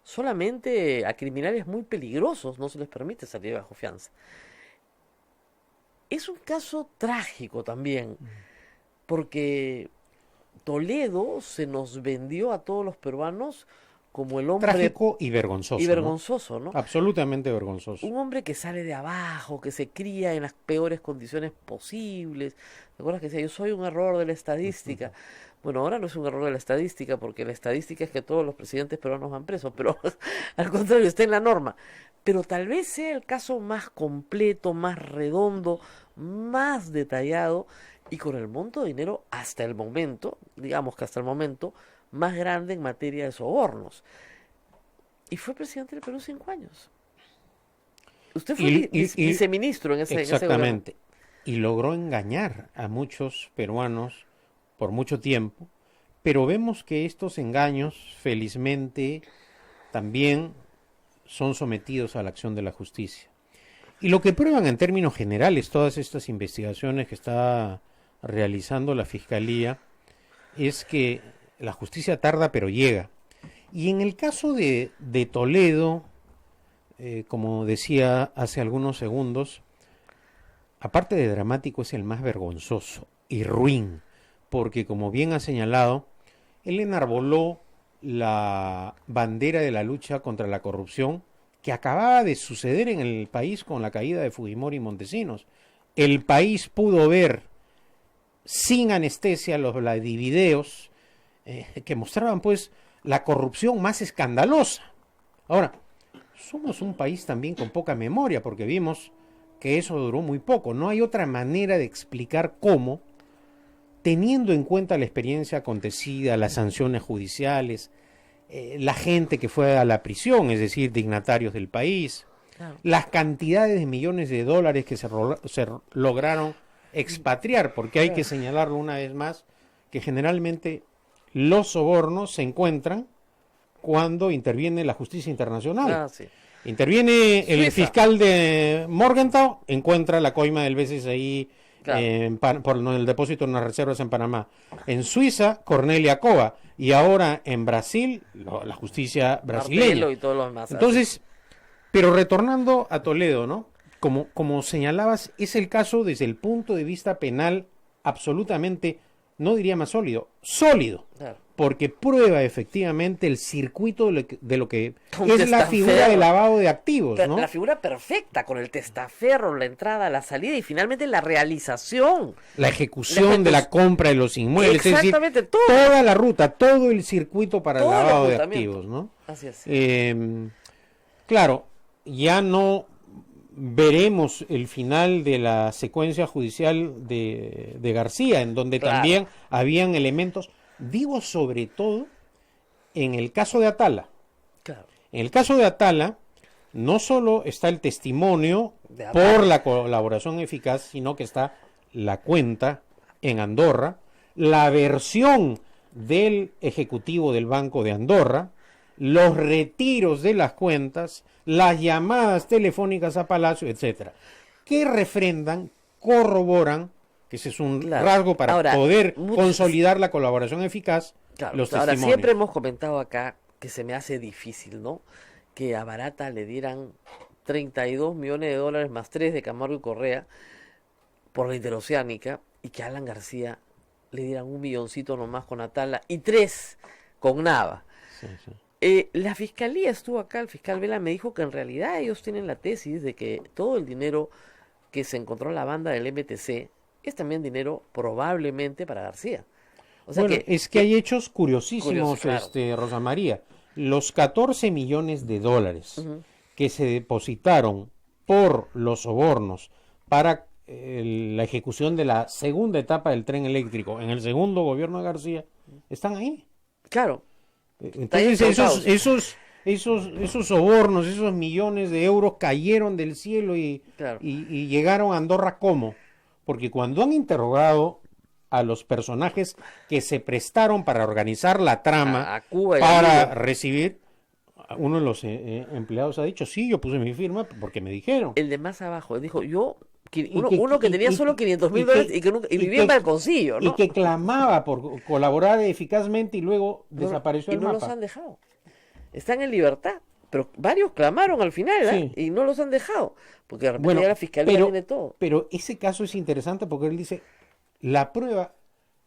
Solamente a criminales muy peligrosos no se les permite salir bajo fianza. Es un caso trágico también, porque Toledo se nos vendió a todos los peruanos como el hombre Trágico y vergonzoso. y vergonzoso, ¿no? Absolutamente vergonzoso. Un hombre que sale de abajo, que se cría en las peores condiciones posibles. ¿Te acuerdas que decía, yo soy un error de la estadística? Bueno, ahora no es un error de la estadística, porque la estadística es que todos los presidentes peruanos van presos, pero al contrario, está en la norma. Pero tal vez sea el caso más completo, más redondo, más detallado, y con el monto de dinero hasta el momento, digamos que hasta el momento, más grande en materia de sobornos. Y fue presidente del Perú 5 años. Usted fue viceministro en ese gobierno. Exactamente. Y logró engañar a muchos peruanos por mucho tiempo, pero vemos que estos engaños, felizmente, también son sometidos a la acción de la justicia. Y lo que prueban en términos generales todas estas investigaciones que está realizando la Fiscalía es que la justicia tarda pero llega. Y en el caso de Toledo, como decía hace algunos segundos, aparte de dramático, es el más vergonzoso y ruin, porque como bien ha señalado, él enarboló la bandera de la lucha contra la corrupción que acababa de suceder en el país con la caída de Fujimori y Montesinos. El país pudo ver sin anestesia los videos que mostraban pues la corrupción más escandalosa. Ahora, somos un país también con poca memoria, porque vimos que eso duró muy poco. No hay otra manera de explicar cómo, teniendo en cuenta la experiencia acontecida, las sanciones judiciales, la gente que fue a la prisión, es decir, dignatarios del país, Claro. las cantidades de millones de dólares que se lograron expatriar, porque hay que señalarlo una vez más, que generalmente los sobornos se encuentran cuando interviene la justicia internacional. Ah, sí. Interviene el Suiza. fiscal de Morgenthau, encuentra la coima del BCCI Claro. por el depósito en las reservas en Panamá. En Suiza, Cornelia Cova. Y ahora en Brasil, la justicia brasileña. Martelo y todos los demás. Entonces, pero retornando a Toledo, ¿no? Como señalabas, es el caso desde el punto de vista penal absolutamente, no diría más sólido, Claro. porque prueba efectivamente el circuito de lo que Un es la figura testaferro. de lavado de activos, ¿no? La figura perfecta, con el testaferro, la entrada, la salida y finalmente la realización. La ejecución de la compra de los inmuebles, Exactamente, es decir, todo. toda la ruta, todo el circuito para Todo el el lavado de ocultamiento. activos, ¿no? Así es. Claro, ya no veremos el final de la secuencia judicial de García, en donde Claro. también habían elementos, digo sobre todo en el caso de Atala, Claro. En el caso de Atala, no solo está el testimonio De Atala. por la colaboración eficaz, sino que está la cuenta en Andorra, la versión del ejecutivo del Banco de Andorra, los retiros de las cuentas, las llamadas telefónicas a Palacio, etcétera, que refrendan, corroboran, que ese es un Claro. rasgo para Ahora, poder muchos- consolidar la colaboración eficaz, Claro, los ahora testimonios. siempre hemos comentado acá que se me hace difícil, ¿no? Que a Barata le dieran 32 millones de dólares más 3 de Camargo y Correa por la interoceánica y que a Alan García le dieran 1 milloncito nomás con Atala y 3 con Nava. Sí, sí. La fiscalía estuvo acá, el fiscal Vela me dijo que en realidad ellos tienen la tesis de que todo el dinero que se encontró en la banda del MTC es también dinero probablemente para García. O sea Bueno, es que hay hechos curiosísimos, Curioso, claro. Rosa María. Los 14 millones de dólares que se depositaron por los sobornos para la ejecución de la segunda etapa del tren eléctrico en el segundo gobierno de García, están ahí. Claro, Entonces contados. esos sobornos, esos millones de euros cayeron del cielo Claro. y llegaron a Andorra ¿cómo? Porque cuando han interrogado a los personajes que se prestaron para organizar la trama A Cuba y para a Vigo. recibir, uno de los empleados ha dicho, sí, yo puse mi firma porque me dijeron. El de más abajo dijo, uno que- que tenía y- solo 500 mil y que- dólares y que nunca, y y vivía que- en Balconcillo, ¿no? Y que clamaba por colaborar eficazmente y luego desapareció y el no los mapa. han dejado. Están en libertad. Pero varios clamaron al final, ¿eh? Sí. Y no los han dejado. Porque de repente Bueno, ya la fiscalía pero, tiene todo. pero ese caso es interesante porque él dice, la prueba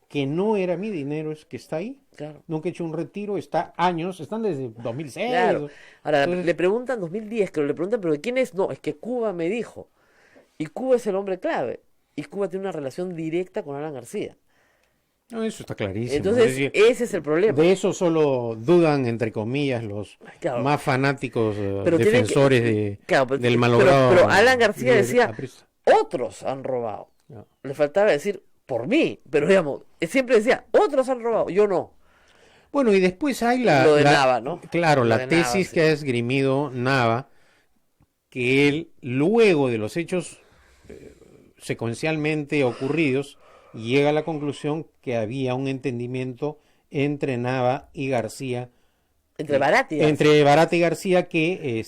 que no era mi dinero es que está ahí. Claro. Nunca he hecho un retiro, está años, están desde 2006. Claro. Ahora, Entonces, le preguntan 2010, que le preguntan, ¿pero de quién es? No, es que Cuba me dijo. Y Cuba es el hombre clave. Y Cuba tiene una relación directa con Alan García. no, eso está clarísimo. Entonces, Es decir, ese es el problema. de eso solo dudan, entre comillas, los Claro. más fanáticos Pero tiene que- defensores Claro, pero- del malogrado. pero Alan García líder decía, aprista. otros han robado. No. Le faltaba decir, por mí. Pero digamos, él siempre decía, otros han robado, yo no. Bueno, y después hay Lo de Nava, ¿no? Claro, Lo la de Nava, tesis sí. que ha esgrimido Nava, que él, luego de los hechos secuencialmente ocurridos, llega a la conclusión que había un entendimiento entre Nava y García, Entre Barati y García. entre Barata y García, que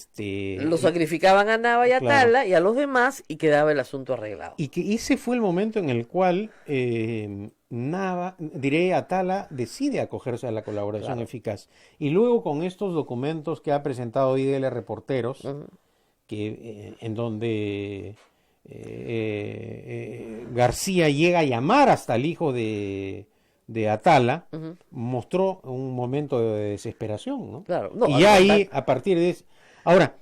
Lo sacrificaban a Nava y a Claro. Tala y a los demás y quedaba el asunto arreglado. y que ese fue el momento en el cual Nava, diré, Atala decide acogerse a la colaboración Claro. eficaz. Y luego con estos documentos que ha presentado IDL Reporteros, Ujú. que en donde García llega a llamar hasta el hijo de Atala, Ujú. mostró un momento de desesperación, ¿no? Claro. No, Y además, ahí, a partir de eso... Ahora,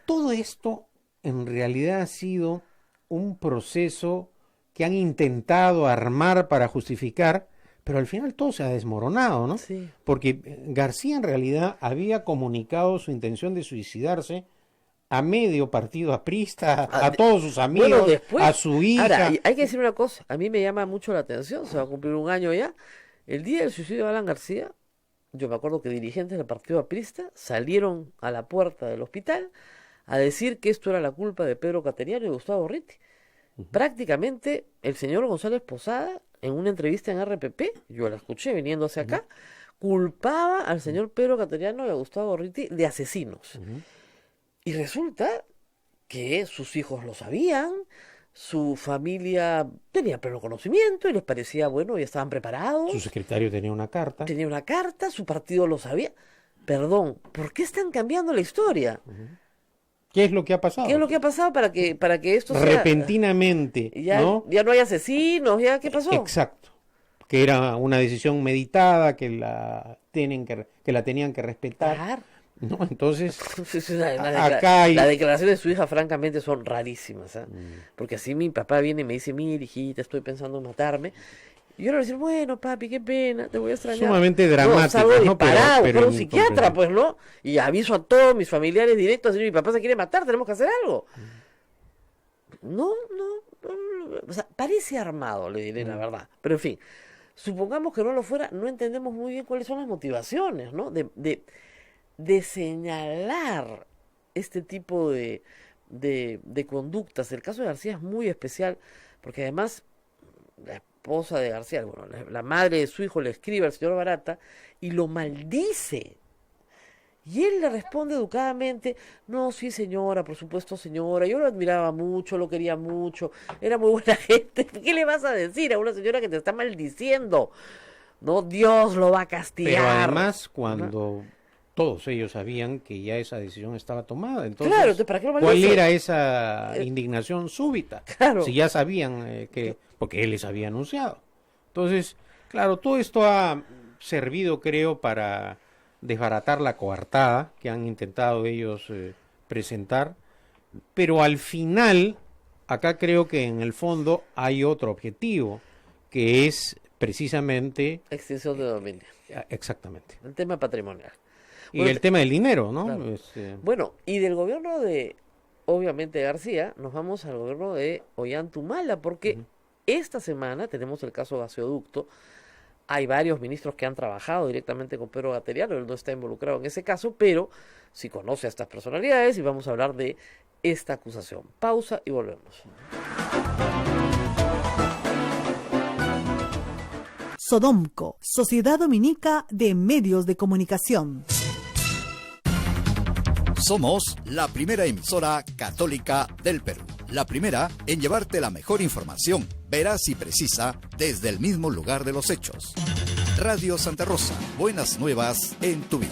todo esto en realidad ha sido un proceso que han intentado armar para justificar, pero al final todo se ha desmoronado, ¿no? Sí. Porque García en realidad había comunicado su intención de suicidarse a medio partido aprista, a todos sus amigos, Bueno, después, a su hija. ahora, hay que decir una cosa, a mí me llama mucho la atención, se va a cumplir un año ya. El día del suicidio de Alan García, yo me acuerdo que dirigentes del partido aprista salieron a la puerta del hospital a decir que esto era la culpa de Pedro Cateriano y Gustavo Ritti. Prácticamente el señor González Posada, en una entrevista en RPP, yo la escuché viniendo hacia acá, culpaba al señor Pedro Cateriano y a Gustavo Ritti de asesinos. Y resulta que sus hijos lo sabían, su familia tenía pleno conocimiento y les parecía bueno y estaban preparados. Su secretario tenía una carta. Tenía una carta, su partido lo sabía. Perdón, ¿por qué están cambiando la historia? ¿Qué es lo que ha pasado? ¿Qué es lo que ha pasado para que esto sea... Repentinamente, Ya, ¿no? ya no hay asesinos, ya, ¿qué pasó? Exacto. Que era una decisión meditada, que la tenían que respetar, Claro. ¿no? Entonces, Sí, acá hay... Las declaraciones de su hija, francamente, son rarísimas. ¿Ah? Porque así mi papá viene y me dice, mira, hijita, estoy pensando en matarme. Y yo le voy a decir, bueno, papi, qué pena, te voy a extrañar. Sumamente No, dramático, salgo ¿no? disparado, Pero por un psiquiatra, incomprensible. pues, ¿no? Y aviso a todos mis familiares directos, así, mi papá se quiere matar, tenemos que hacer algo. No, o sea, parece armado, le diré la verdad. Pero en fin, supongamos que no lo fuera, no entendemos muy bien cuáles son las motivaciones, ¿no? de señalar este tipo de conductas. El caso de García es muy especial porque además la esposa de García, bueno, la madre de su hijo le escribe al señor Barata y lo maldice. Y él le responde educadamente, no, sí señora, por supuesto señora, yo lo admiraba mucho, lo quería mucho, era muy buena gente. ¿Qué le vas a decir a una señora que te está maldiciendo? No, Dios lo va a castigar. Pero además cuando todos ellos sabían que ya esa decisión estaba tomada, entonces, claro, entonces ¿para qué lo ¿cuál maldice? era esa indignación súbita? Claro. Si ya sabían porque él les había anunciado. Entonces, claro, todo esto ha servido, creo, para desbaratar la coartada que han intentado ellos presentar, pero al final, acá creo que en el fondo hay otro objetivo, que es precisamente... Extinción de dominio. Exactamente. El tema patrimonial. Y Bueno, el tema del dinero, ¿no? claro. Bueno, y del gobierno de, obviamente, García, nos vamos al gobierno de Ollantumala, porque esta semana tenemos el caso gaseoducto. Hay varios ministros que han trabajado directamente con Pedro Gatteriano, él no está involucrado en ese caso, pero sí conoce a estas personalidades y vamos a hablar de esta acusación. Pausa y volvemos. Sodomco, Sociedad Dominica de Medios de Comunicación. Somos la primera emisora católica del Perú. La primera en llevarte la mejor información, veraz y precisa, desde el mismo lugar de los hechos. Radio Santa Rosa, buenas nuevas en tu vida.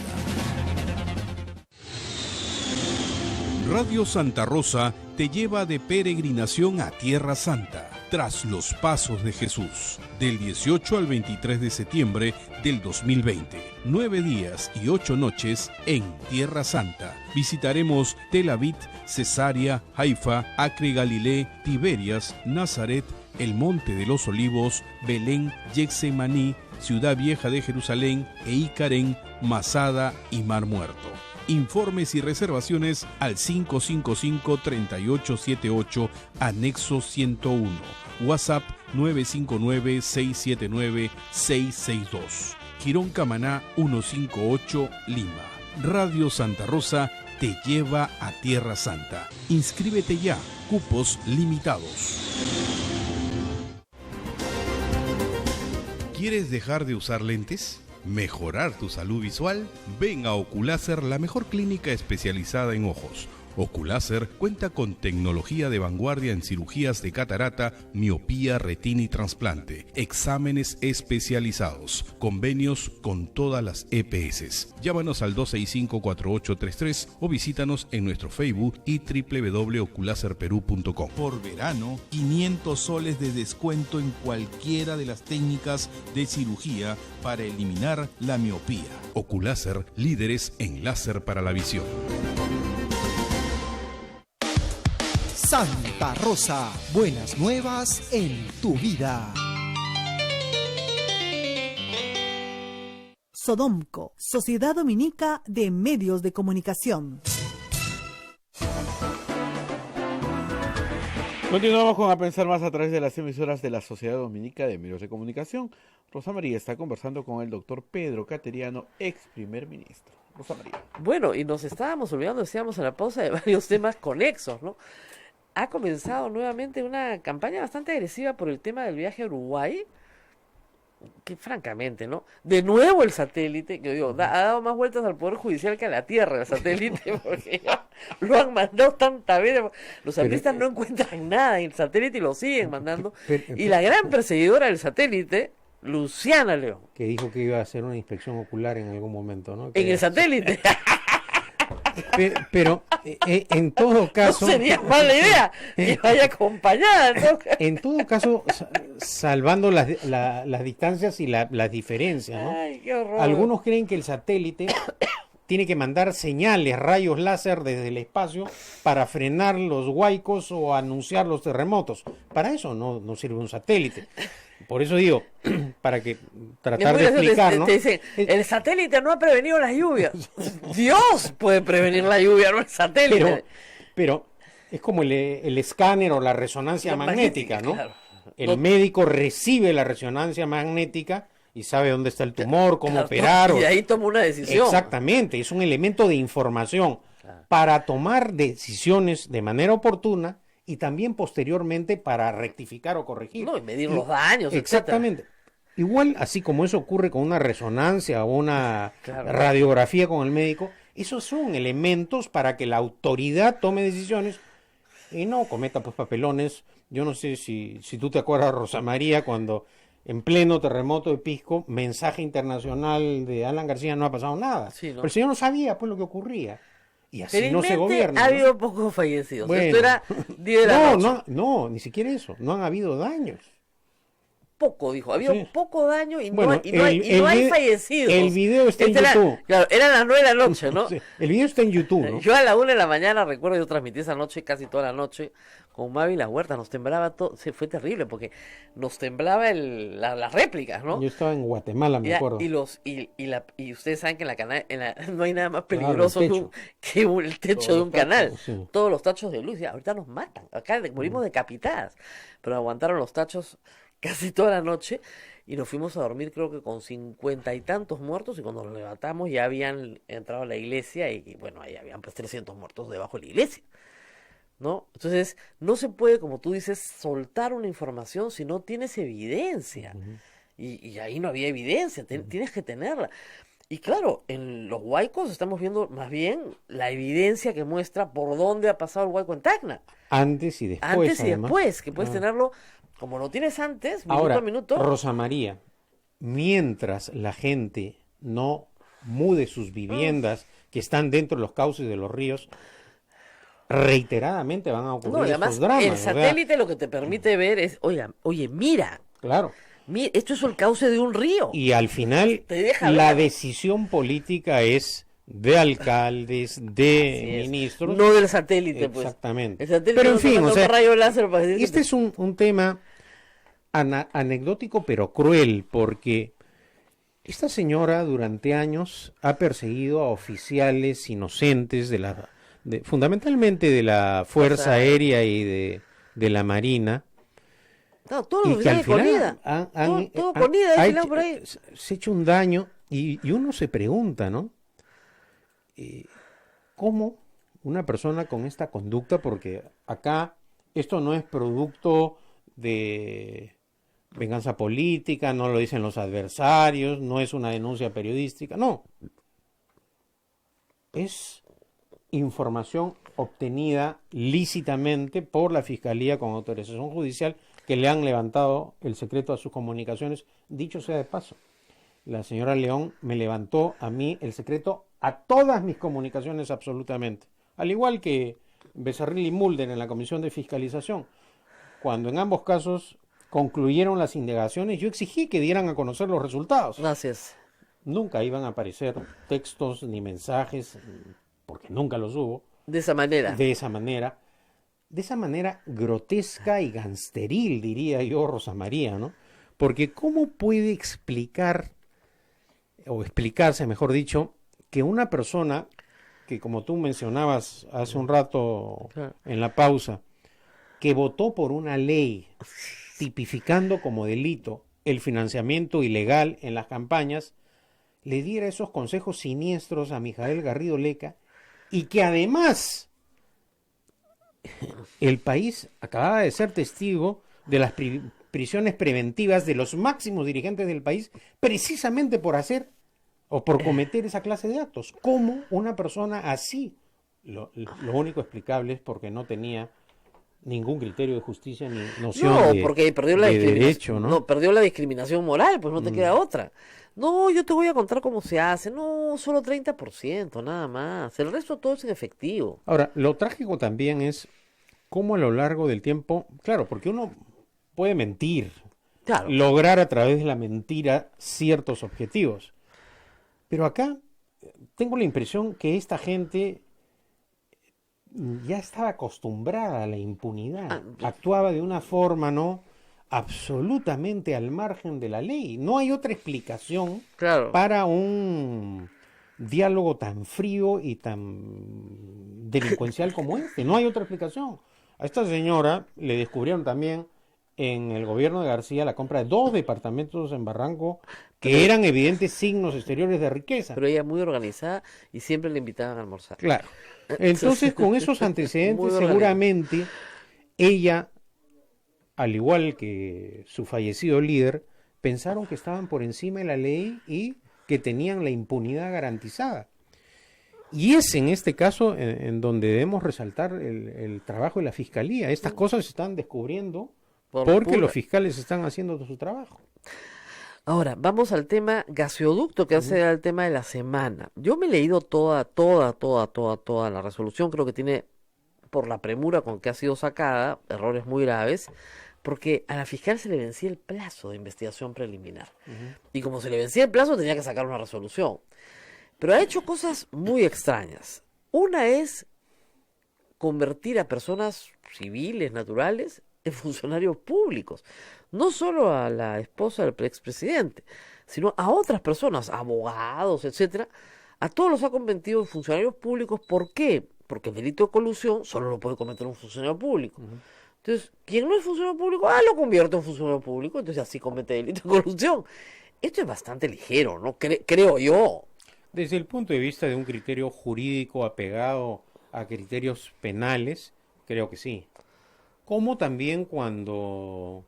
Radio Santa Rosa te lleva de peregrinación a Tierra Santa, tras los pasos de Jesús, del 18 al 23 de septiembre del 2020. 9 días y 8 noches en Tierra Santa. Visitaremos Tel Aviv, Cesarea, Haifa, Acre, Galilea, Tiberias, Nazaret, el Monte de los Olivos, Belén, Getsemaní, Ciudad Vieja de Jerusalén, Eicarén, Masada y Mar Muerto. Informes y reservaciones al 555-3878, anexo 101. WhatsApp 959-679-662. Quirón Camaná 158, Lima. Radio Santa Rosa te lleva a Tierra Santa. Inscríbete ya, cupos limitados. ¿Quieres dejar de usar lentes? ¿Mejorar tu salud visual? Ven a Oculáser, la mejor clínica especializada en ojos. Oculáser cuenta con tecnología de vanguardia en cirugías de catarata, miopía, retina y trasplante, exámenes especializados, convenios con todas las EPS. Llámanos al 265-4833 o visítanos en nuestro Facebook y www.oculaserperú.com. Por verano, 500 soles de descuento en cualquiera de las técnicas de cirugía para eliminar la miopía. Oculáser, líderes en láser para la visión. Santa Rosa, buenas nuevas en tu vida. Sodomco, Sociedad Dominica de Medios de Comunicación. Continuamos con A Pensar Más a través de las emisoras de la Sociedad Dominica de Medios de Comunicación. Rosa María está conversando con el doctor Pedro Gatteriano, ex primer ministro. Rosa María. Bueno, y nos estábamos olvidando, decíamos en la pausa, de varios temas conexos, ¿no? Ha comenzado nuevamente una campaña bastante agresiva por el tema del viaje a Uruguay, que francamente, ¿no? De nuevo el satélite, que digo, ha dado más vueltas al Poder Judicial que a la Tierra el satélite, porque ya lo han mandado tantas veces. Los artistas no encuentran nada en el satélite y lo siguen mandando. Y la gran perseguidora del satélite, Luciana León. Que dijo que iba a hacer una inspección ocular en algún momento, ¿no? En el satélite. Pero en todo caso... No sería mala idea que vaya acompañada. ¿No? En todo caso, salvando las distancias y las diferencias, ¿no? Ay, qué horror. Algunos creen que el satélite tiene que mandar señales, rayos láser desde el espacio para frenar los huaicos o anunciar los terremotos. Para eso no sirve un satélite. Por eso digo, para que tratar de explicar, ¿no? Te dicen, el satélite no ha prevenido las lluvias. Dios puede prevenir la lluvia, no el satélite. Pero es como el escáner o la resonancia magnética, ¿no? Claro. El médico recibe la resonancia magnética y sabe dónde está el tumor, cómo Claro, operar. y de ahí toma una decisión. Exactamente, es un elemento de información Claro. para tomar decisiones de manera oportuna y también posteriormente para rectificar o corregir. No, y medir los daños, Exactamente. Igual, así como eso ocurre con una resonancia o una Claro. radiografía con el médico, esos son elementos para que la autoridad tome decisiones y no cometa pues papelones. Yo no sé si tú te acuerdas, Rosa María, cuando en pleno terremoto de Pisco, mensaje internacional de Alan García, no ha pasado nada. Sí, ¿no? Pero el señor no sabía pues lo que ocurría. Y así no Felizmente se gobierna. ha ¿no? habido pocos fallecidos. Bueno. Esto era 10 de la noche. No, ni siquiera eso. No han habido daños. Poco, dijo. Había Sí. poco daño y Bueno, no hay el fallecidos. el video está en Este era- YouTube. Claro, eran las 9 de la noche, ¿no? Sí, el video está en YouTube, ¿no? Yo a la 1 de la mañana, recuerdo, yo transmití esa noche, casi toda la noche, con Mavi y la Huerta, nos temblaba todo, fue terrible, porque nos temblaba las réplicas, ¿no? Yo estaba en Guatemala, me Ya, acuerdo. y ustedes saben que en la canal, no hay nada más Claro, el peligroso techo. que el techo Todos de los un canal. tachos, sí. Todos los tachos de luz, ya, ahorita nos matan. Acá morimos decapitadas. Pero aguantaron los tachos casi toda la noche y nos fuimos a dormir creo que con 50 y tantos muertos y cuando nos levantamos ya habían entrado a la iglesia y bueno, ahí habían pues 300 muertos debajo de la iglesia. ¿No? Entonces, no se puede, como tú dices, soltar una información si no tienes evidencia. Y ahí no había evidencia, tienes que tenerla. Y claro, en los huaicos estamos viendo más bien la evidencia que muestra por dónde ha pasado el huaico en Tacna. Antes y después, Antes y además. después, que puedes Ah. tenerlo, como lo tienes antes, minuto Ahora, a minuto. Rosa María, mientras la gente no mude sus viviendas que están dentro de los cauces de los ríos, reiteradamente van a ocurrir No, y además, estos dramas. el o sea, satélite lo que te permite ver es, oye, mira, claro. esto es el cauce de un río. Y al final, Te deja la ver. decisión política es de alcaldes, de Así es. ministros. No del satélite, pues. Exactamente. El satélite Pero en no te fin, manda o un sea, rayo láser para decir que este es un tema anecdótico pero cruel, porque esta señora durante años ha perseguido a oficiales inocentes fundamentalmente de la Fuerza Aérea y de la Marina, No, todos y los que al oficiales con final ida. Todo con ida, desfilado por ahí. se ha hecho un daño y uno se pregunta, ¿no? ¿Cómo una persona con esta conducta, porque acá esto no es producto de venganza política, no lo dicen los adversarios, no es una denuncia periodística, no. Es información obtenida lícitamente por la Fiscalía con autorización judicial que le han levantado el secreto a sus comunicaciones. Dicho sea de paso, la señora León me levantó a mí el secreto a todas mis comunicaciones absolutamente, al igual que Becerril y Mulder en la Comisión de Fiscalización. Cuando en ambos casos concluyeron las indagaciones, yo exigí que dieran a conocer los resultados. Gracias. Nunca iban a aparecer textos ni mensajes, porque nunca los hubo, De esa manera. de esa manera grotesca y gangsteril, diría yo, Rosa María, ¿no? Porque ¿cómo puede explicarse, mejor dicho, que una persona que, como tú mencionabas hace un rato Claro. en la pausa, que votó por una ley tipificando como delito el financiamiento ilegal en las campañas, le diera esos consejos siniestros a Mijael Garrido Leca, y que además el país acababa de ser testigo de las prisiones preventivas de los máximos dirigentes del país, precisamente por hacer o por cometer esa clase de actos? ¿Cómo una persona así? Lo único explicable es porque no tenía ningún criterio de justicia ni noción No, porque perdió la de discriminación. derecho, ¿no? Perdió la discriminación moral, pues no te queda otra. No, yo te voy a contar cómo se hace. No, solo 30%, nada más. El resto todo es en efectivo. Ahora, lo trágico también es cómo a lo largo del tiempo, claro, porque uno puede mentir, Claro. lograr a través de la mentira ciertos objetivos. Pero acá tengo la impresión que esta gente ya estaba acostumbrada a la impunidad. Actuaba de una forma, ¿no?, absolutamente al margen de la ley. No hay otra explicación Claro. para un diálogo tan frío y tan delincuencial como este. No hay otra explicación. A esta señora le descubrieron también en el gobierno de García la compra de 2 departamentos en Barranco que eran evidentes signos exteriores de riqueza. Pero ella muy organizada y siempre le invitaban a almorzar. Claro. Entonces, con esos Muy antecedentes, organizada. seguramente ella, al igual que su fallecido líder, pensaron que estaban por encima de la ley y que tenían la impunidad garantizada. Y es en este caso en donde debemos resaltar el trabajo de la fiscalía. Estas cosas se están descubriendo porque pura- los fiscales están haciendo su trabajo. Ahora, vamos al tema gasoducto, que hace el tema de la semana. Yo me he leído toda la resolución. Creo que tiene, por la premura con que ha sido sacada, errores muy graves, porque a la fiscal se le vencía el plazo de investigación preliminar. Y como se le vencía el plazo, tenía que sacar una resolución. Pero ha hecho cosas muy extrañas. Una es convertir a personas civiles, naturales, en funcionarios públicos. No solo a la esposa del expresidente, sino a otras personas, abogados, etcétera. A todos los ha convertido en funcionarios públicos. ¿Por qué? Porque el delito de colusión solo lo puede cometer un funcionario público. Entonces, quien no es funcionario público, lo convierte en funcionario público, entonces así comete delito de colusión. Esto es bastante ligero, ¿no? Creo yo. Desde el punto de vista de un criterio jurídico apegado a criterios penales, creo que sí. Como también cuando,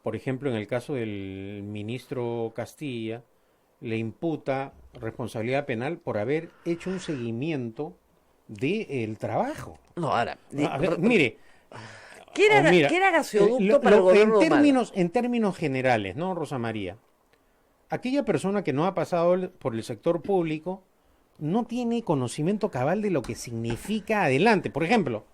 por ejemplo, en el caso del ministro Castilla, le imputa responsabilidad penal por haber hecho un seguimiento del trabajo. No, ahora, A ver, mire, ¿qué era, mira, ¿qué era gasoducto para el gobierno de Humala? en términos generales, ¿no, Rosa María? Aquella persona que no ha pasado por el sector público no tiene conocimiento cabal de lo que significa adelante. Por ejemplo,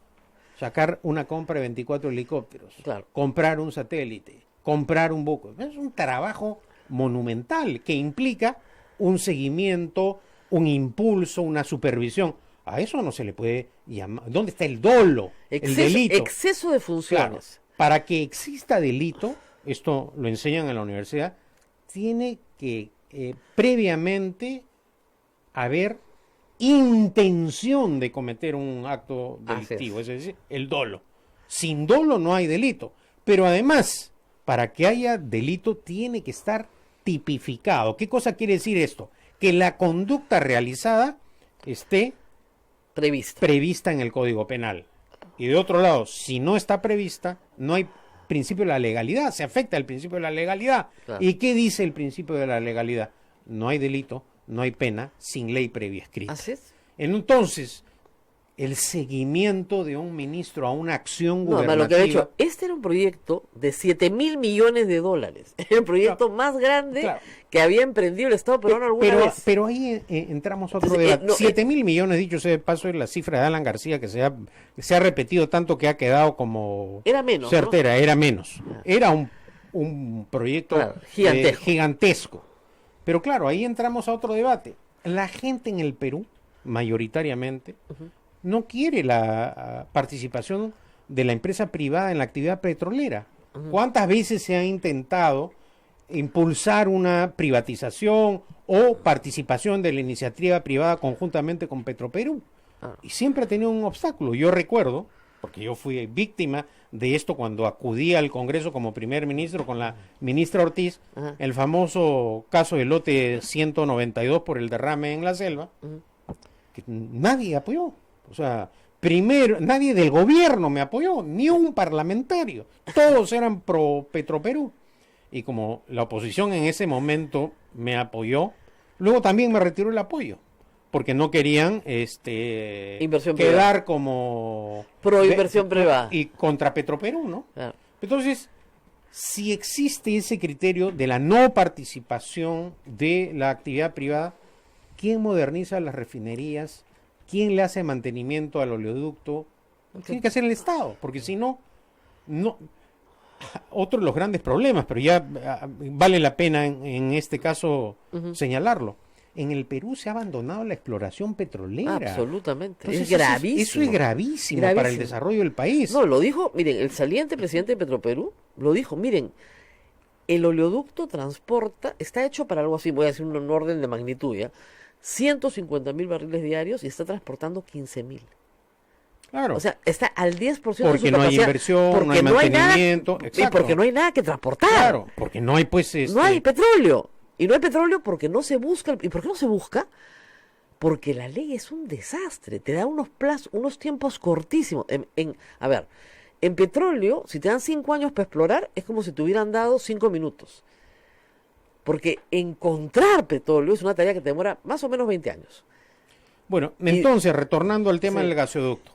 sacar una compra de 24 helicópteros, Claro. comprar un satélite, comprar un buque. Es un trabajo monumental que implica un seguimiento, un impulso, una supervisión. A eso no se le puede llamar. ¿Dónde está el dolo? El delito. Exceso de Claro, funciones. para que exista delito, esto lo enseñan en la universidad, tiene que previamente haber intención de cometer un acto delictivo, es decir, el dolo. Sin dolo no hay delito, pero además, para que haya delito tiene que estar tipificado. ¿Qué cosa quiere decir esto? Que la conducta realizada esté prevista en el Código Penal. Y de otro lado, si no está prevista, no hay principio de la legalidad, se afecta el principio de la legalidad. Claro. ¿Y qué dice el principio de la legalidad? No hay delito, no hay pena sin ley previa escrita. Así es. Entonces, el seguimiento de un ministro a una acción No, gubernativa... lo que ha hecho, este era un proyecto de 7.000 millones de dólares. Era el proyecto más grande claro. que había emprendido el Estado peruano alguna vez. Pero ahí entramos a otro Entonces, debate. no, 7.000 millones, dicho sea de paso, es la cifra de Alan García que se ha repetido tanto que ha quedado como Era menos, certera, era menos. Era un proyecto Claro, gigantesco. gigantesco. Pero claro, ahí entramos a otro debate. La gente en el Perú, mayoritariamente, no quiere la participación de la empresa privada en la actividad petrolera. ¿Cuántas veces se ha intentado impulsar una privatización o participación de la iniciativa privada conjuntamente con Petroperú? Y siempre ha tenido un obstáculo. Yo recuerdo, porque yo fui víctima de esto cuando acudí al Congreso como primer ministro con la ministra Ortiz, el famoso caso del lote 192 por el derrame en la selva, que nadie apoyó. O sea, primero, nadie del gobierno me apoyó, ni un parlamentario. Todos eran pro Petroperú. Y como la oposición en ese momento me apoyó, luego también me retiró el apoyo, porque no querían Inversión quedar privada. como Pro inversión privada. y contra Petroperú, ¿no? Claro. Entonces, si existe ese criterio de la no participación de la actividad privada, ¿quién moderniza las refinerías? ¿Quién le hace mantenimiento al oleoducto? Tiene que hacer el Estado, porque si no, otro de los grandes problemas, pero ya vale la pena en este caso señalarlo. En el Perú se ha abandonado la exploración petrolera. Absolutamente. Entonces, Es gravísimo. Eso es gravísimo para el desarrollo del país. No, lo dijo, miren, el saliente presidente de Petroperú lo dijo, miren, el oleoducto transporta, está hecho para algo así, voy a decir un orden de magnitud, ¿ya? 150.000 barriles diarios y está transportando 15.000. Claro. O sea, está al 10% de su Porque no hay capacidad, inversión, porque no hay mantenimiento. y Exacto. porque no hay nada que transportar. Claro, porque no hay pues No hay petróleo. Y no hay petróleo porque no se busca. ¿Y por qué no se busca? Porque la ley es un desastre. Te da unos plazos, unos tiempos cortísimos. A ver, en petróleo, si te dan 5 años para explorar, es como si te hubieran dado 5 minutos. Porque encontrar petróleo es una tarea que te demora más o menos 20 años. Bueno, entonces, retornando al tema Sí. del gasoducto.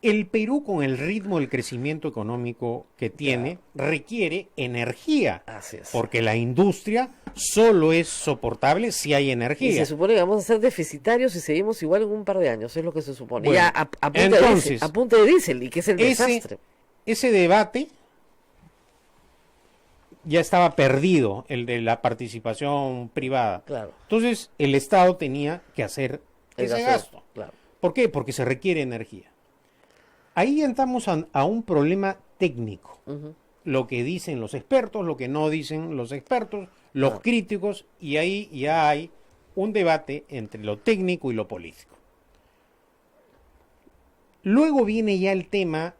El Perú, con el ritmo del crecimiento económico que tiene, requiere energía. Así es. Porque la industria solo es soportable si hay Y energía. se supone que vamos a ser deficitarios si seguimos igual en un par de años, es lo que se supone. Bueno, Ya a punta de entonces, diésel, a punta de diésel, y que es el desastre. Ese debate ya estaba perdido, el de la participación privada. Claro. Entonces, el Estado tenía que hacer El ese gasoducto, gasto. claro. ¿Por qué? Porque se requiere energía. Ahí entramos a un problema técnico. Ujú. Lo que dicen los expertos, lo que no dicen los expertos, los críticos, y ahí ya hay un debate entre lo técnico y lo político. Luego viene ya el tema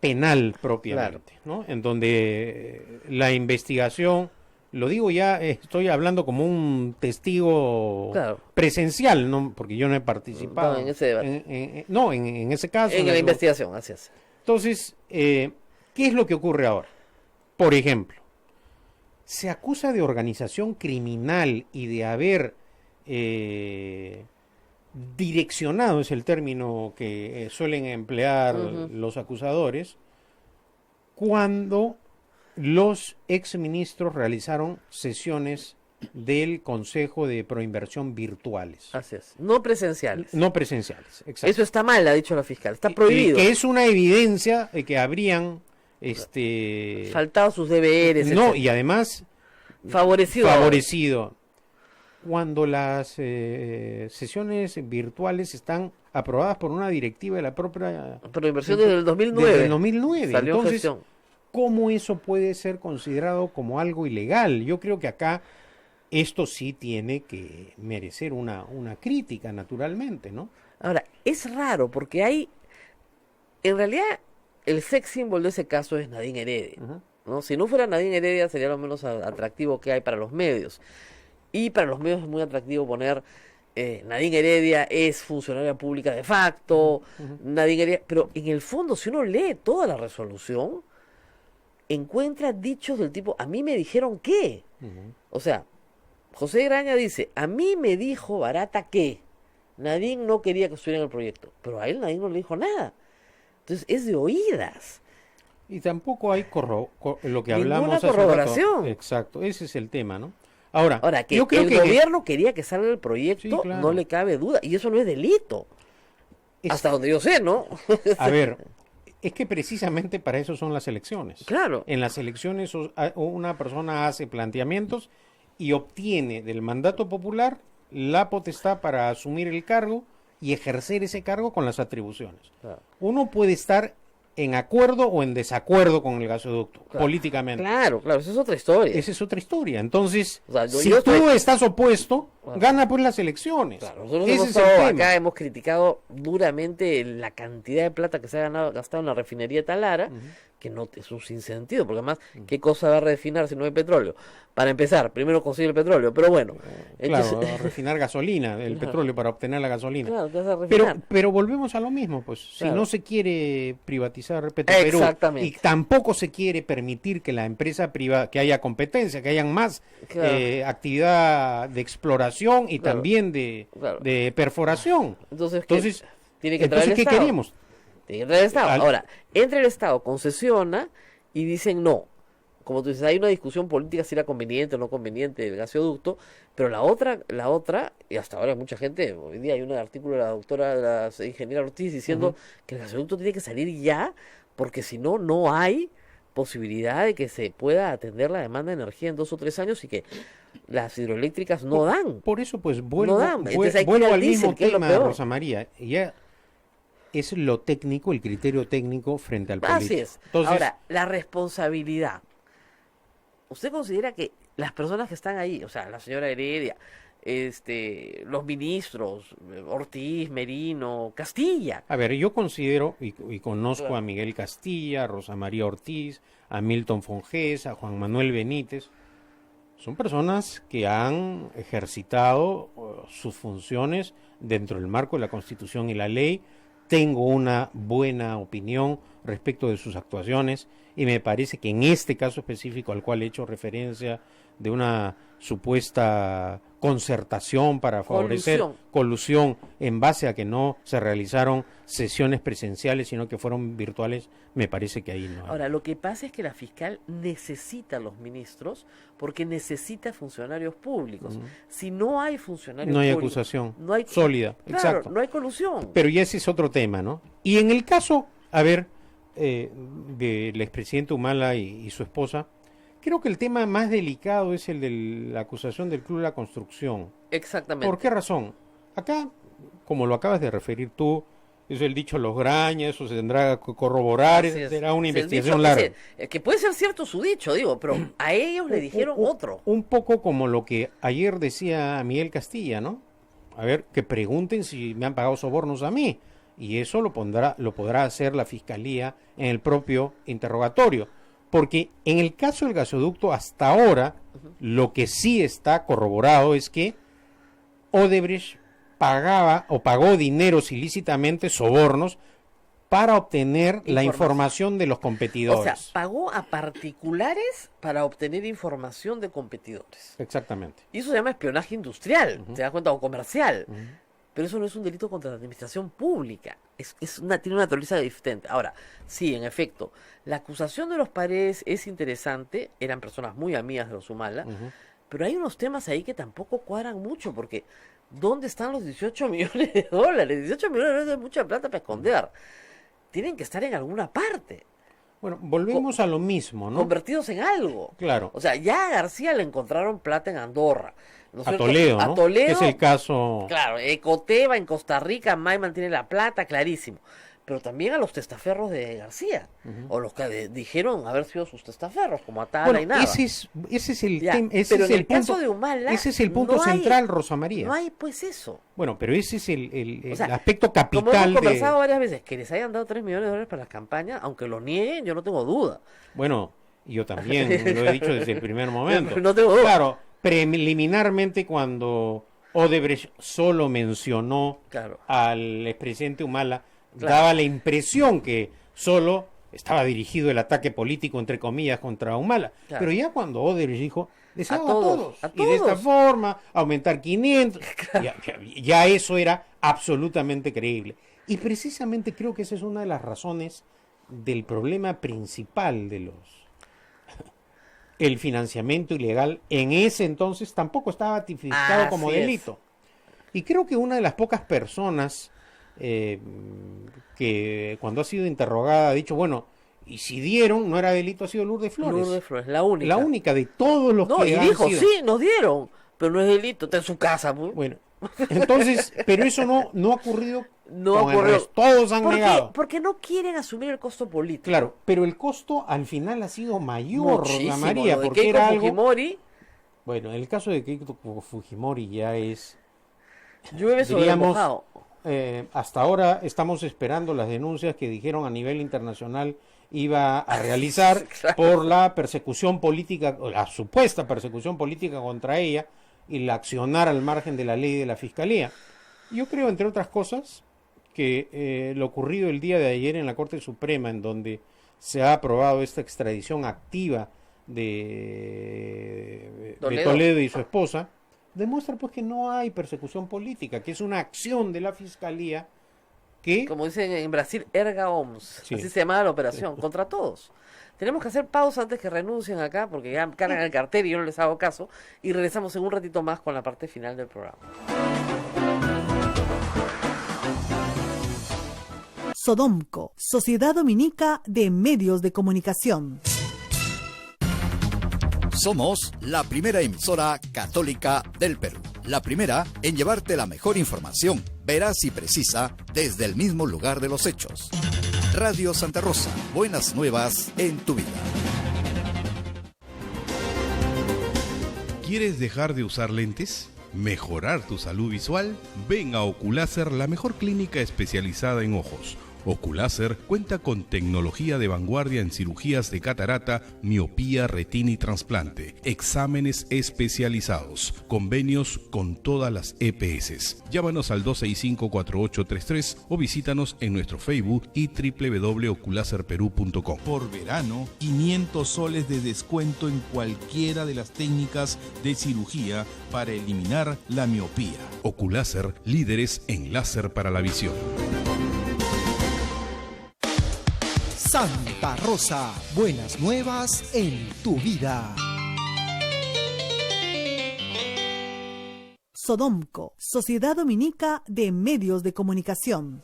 penal propiamente, ¿no? En donde la investigación, lo digo ya, estoy hablando como un testigo Claro. presencial, ¿no? Porque yo no he participado No, en ese debate. en ese caso. En la investigación, así es. Entonces, ¿qué es lo que ocurre ahora? Por ejemplo, se acusa de organización criminal y de haber direccionado, es el término que suelen emplear los acusadores, cuando los exministros realizaron sesiones del Consejo de Proinversión virtuales, Así es. No presenciales. no presenciales. Exacto. Eso está mal, ha dicho la fiscal. Está prohibido. Que es una evidencia de que habrían Faltado sus deberes. no, etcétera. y además favorecido. cuando las sesiones virtuales están aprobadas por una directiva de la propia Pero inversión desde el 2009. desde el 2009. Salió en Entonces, gestión. ¿cómo eso puede ser considerado como algo ilegal? Yo creo que acá esto sí tiene que merecer una crítica, naturalmente, ¿no? Ahora, es raro porque hay, en realidad, el sex symbol de ese caso es Nadine Heredia, ¿no? Si no fuera Nadine Heredia sería lo menos atractivo que hay para los medios. Y para los medios es muy atractivo poner Nadine Heredia es funcionaria pública de facto, Nadine Heredia, pero en el fondo, si uno lee toda la resolución, encuentra dichos del tipo, a mí me dijeron que. O sea, José Graña dice, a mí me dijo Barata que Nadine no quería que estuviera en el proyecto, pero a él Nadine no le dijo nada. Entonces es de oídas. Y tampoco hay lo que Ninguna hablamos hace un rato. corroboración. Exacto, ese es el tema, ¿no? Ahora, Que yo creo el que gobierno quería que salga el proyecto, Sí, claro. no le cabe duda, y eso no es delito. Hasta donde yo sé, ¿no? a ver, es que precisamente para eso son las elecciones. Claro. En las elecciones una persona hace planteamientos y obtiene del mandato popular la potestad para asumir el cargo y ejercer ese cargo con las atribuciones. Claro. Uno puede estar en acuerdo o en desacuerdo con el gasoducto, políticamente. Claro, esa es otra historia. Esa es otra historia. Entonces, O sea, si yo tú estoy- estás opuesto, gana pues las elecciones. Claro, nosotros Ese hemos es el estado tema. acá, hemos criticado duramente la cantidad de plata que se ha gastado en la refinería de Talara, que no es un sinsentido, porque además, ¿qué cosa va a refinar si no hay petróleo? Para empezar, primero consigue el petróleo, pero bueno. Claro, entonces- refinar gasolina, el petróleo para obtener la gasolina. Claro, ¿qué vas a refinar? Pero volvemos a lo mismo, pues si Claro. no se quiere privatizar Petroperú Exactamente. y tampoco se quiere permitir que la empresa privada, que haya competencia, que hayan más Claro. actividad de exploración y Claro. también de Claro. perforación. Entonces, Entonces, tiene que entrar el ¿qué Estado. queremos? Tiene que entrar el Estado. Al- Ahora, entra el Estado, concesiona y dicen no. Como tú dices, hay una discusión política si era conveniente o no conveniente el gasoducto, pero la otra, y hasta ahora hay mucha gente, hoy día hay un artículo de la doctora, de la ingeniera Ortiz diciendo que el gasoducto tiene que salir ya, porque si no, no hay posibilidad de que se pueda atender la demanda de energía en 2 o 3 años y que las hidroeléctricas no dan. Por eso, pues, vuelvo, dan. Entonces hay que ir vuelvo al al mismo diésel, que es lo tema, peor. Rosa María. Ya es lo técnico, el criterio técnico frente al político. Así es. Entonces, Ahora, la responsabilidad. ¿Usted considera que las personas que están ahí, o sea, la señora Heredia, los ministros, Ortiz, Merino, Castilla. A ver, yo considero y conozco Claro. a Miguel Castilla, a Rosa María Ortiz, a Milton Fonjes, a Juan Manuel Benítez. Son personas que han ejercitado sus funciones dentro del marco de la Constitución y la ley. Tengo una buena opinión respecto de sus actuaciones y me parece que en este caso específico al cual he hecho referencia de una supuesta concertación para favorecer colusión en base a que no se realizaron sesiones presenciales sino que fueron virtuales, me parece que ahí no hay. Ahora, lo que pasa es que la fiscal necesita a los ministros porque necesita funcionarios públicos. Si no hay funcionarios No hay públicos, acusación no hay, sólida, claro, exacto. no hay colusión. Pero ya ese es otro tema, ¿no? Y en el caso, a ver, del expresidente Humala y su esposa, creo que el tema más delicado es el de la acusación del Club de la Construcción. Exactamente. ¿Por qué razón? Acá, como lo acabas de referir tú, es el dicho los graña, eso se tendrá que corroborar, Así es. será una Es el investigación dicho, larga. que puede ser cierto su dicho, digo, pero a ellos le dijeron otro. Un poco como lo que ayer decía Miguel Castilla, ¿no? A ver, que pregunten si me han pagado sobornos a mí. Y eso lo podrá hacer la Fiscalía en el propio interrogatorio. Porque en el caso del gasoducto, hasta ahora, lo que sí está corroborado es que Odebrecht pagaba o pagó dineros ilícitamente, sobornos, para obtener la información de los competidores. O sea, pagó a particulares para obtener información de competidores. Exactamente. Y eso se llama espionaje industrial, ¿te das cuenta? O comercial. Pero eso no es un delito contra la administración pública. Tiene una naturaleza diferente. Ahora, sí, en efecto, la acusación de los Paredes es interesante. Eran personas muy amigas de los Humala. Pero hay unos temas ahí que tampoco cuadran mucho, porque ¿dónde están los 18 millones de dólares? 18 millones de dólares es mucha plata para esconder. Tienen que estar en alguna parte. Bueno, volvemos a lo mismo, ¿no? Convertidos en algo. Claro. O sea, ya a García le encontraron plata en Andorra. ¿no es A cierto? Toledo, ¿no? A Toledo, Que es el caso. claro, Ecoteva en Costa Rica, Maiman tiene la plata, clarísimo. Pero también a los testaferros de García, o los que dijeron haber sido sus testaferros, como Atala Bueno, y nada. ese es el Ya, tema, ese pero es en el el punto, caso de Humala, ese es el punto no hay- central, Rosa María. No hay pues eso. Bueno, pero ese es el O sea, aspecto Como capital hemos de... conversado varias veces, que les hayan dado 3 millones de dólares para la campaña, aunque lo nieguen, yo no tengo duda. Bueno, yo también lo he dicho desde el primer momento. No tengo duda. Claro, preliminarmente cuando Odebrecht solo mencionó Claro. al expresidente Humala, Claro. daba la impresión que solo estaba dirigido el ataque político, entre comillas, contra Humala. Claro. Pero ya cuando Odebrecht dijo, les A hago todos, a y de esta todos. forma, aumentar 500, ya eso era absolutamente creíble. Y precisamente creo que esa es una de las razones del problema principal de el financiamiento ilegal en ese entonces tampoco estaba tipificado como Así es. delito. Y creo que una de las pocas personas que cuando ha sido interrogada ha dicho, bueno, y si dieron, no era delito, ha sido Lourdes Flores. Lourdes Flores, la única. La única de todos los No, que y han dijo, sido. sí, nos dieron, pero no es delito, está en su casa. Pues. Bueno, entonces, pero eso no ha ocurrido. No con el ocurrió. resto. Todos han ¿Por qué? negado. Porque no quieren asumir el costo político. Claro, pero el costo al final ha sido mayor, Rosa Muchísimo. María, Lo de porque Keiko era algo... Fujimori Bueno, el caso de Keiko Fujimori ya es... llueve sobre diríamos, mojado. Hasta ahora estamos esperando las denuncias que dijeron a nivel internacional iba a realizar Claro. por la persecución política, o la supuesta persecución política contra ella y la accionar al margen de la ley de la Fiscalía. Yo creo, entre otras cosas, que lo ocurrido el día de ayer en la Corte Suprema, en donde se ha aprobado esta extradición activa de Toledo y su esposa, demuestra pues que no hay persecución política, que es una acción de la Fiscalía que... Como dicen en Brasil, erga oms. Sí. Así se llamaba la operación, contra todos. Tenemos que hacer pausa antes que renuncien acá, porque ya cargan el cartel y yo no les hago caso. Y regresamos en un ratito más con la parte final del programa. Sodomco, Sociedad Dominica de Medios de Comunicación. Somos la primera emisora católica del Perú. La primera en llevarte la mejor información, veraz y precisa, desde el mismo lugar de los hechos. Radio Santa Rosa, buenas nuevas en tu vida. ¿Quieres dejar de usar lentes? ¿Mejorar tu salud visual? Ven a Oculáser, la mejor clínica especializada en ojos. Oculáser cuenta con tecnología de vanguardia en cirugías de catarata, miopía, retina y trasplante, exámenes especializados, convenios con todas las EPS. Llámanos al 265-4833 o visítanos en nuestro Facebook y www.oculaserperú.com. Por verano, 500 soles de descuento en cualquiera de las técnicas de cirugía para eliminar la miopía. Oculáser, líderes en láser para la visión. Santa Rosa, buenas nuevas en tu vida. Sodomco, Sociedad Dominica de Medios de Comunicación.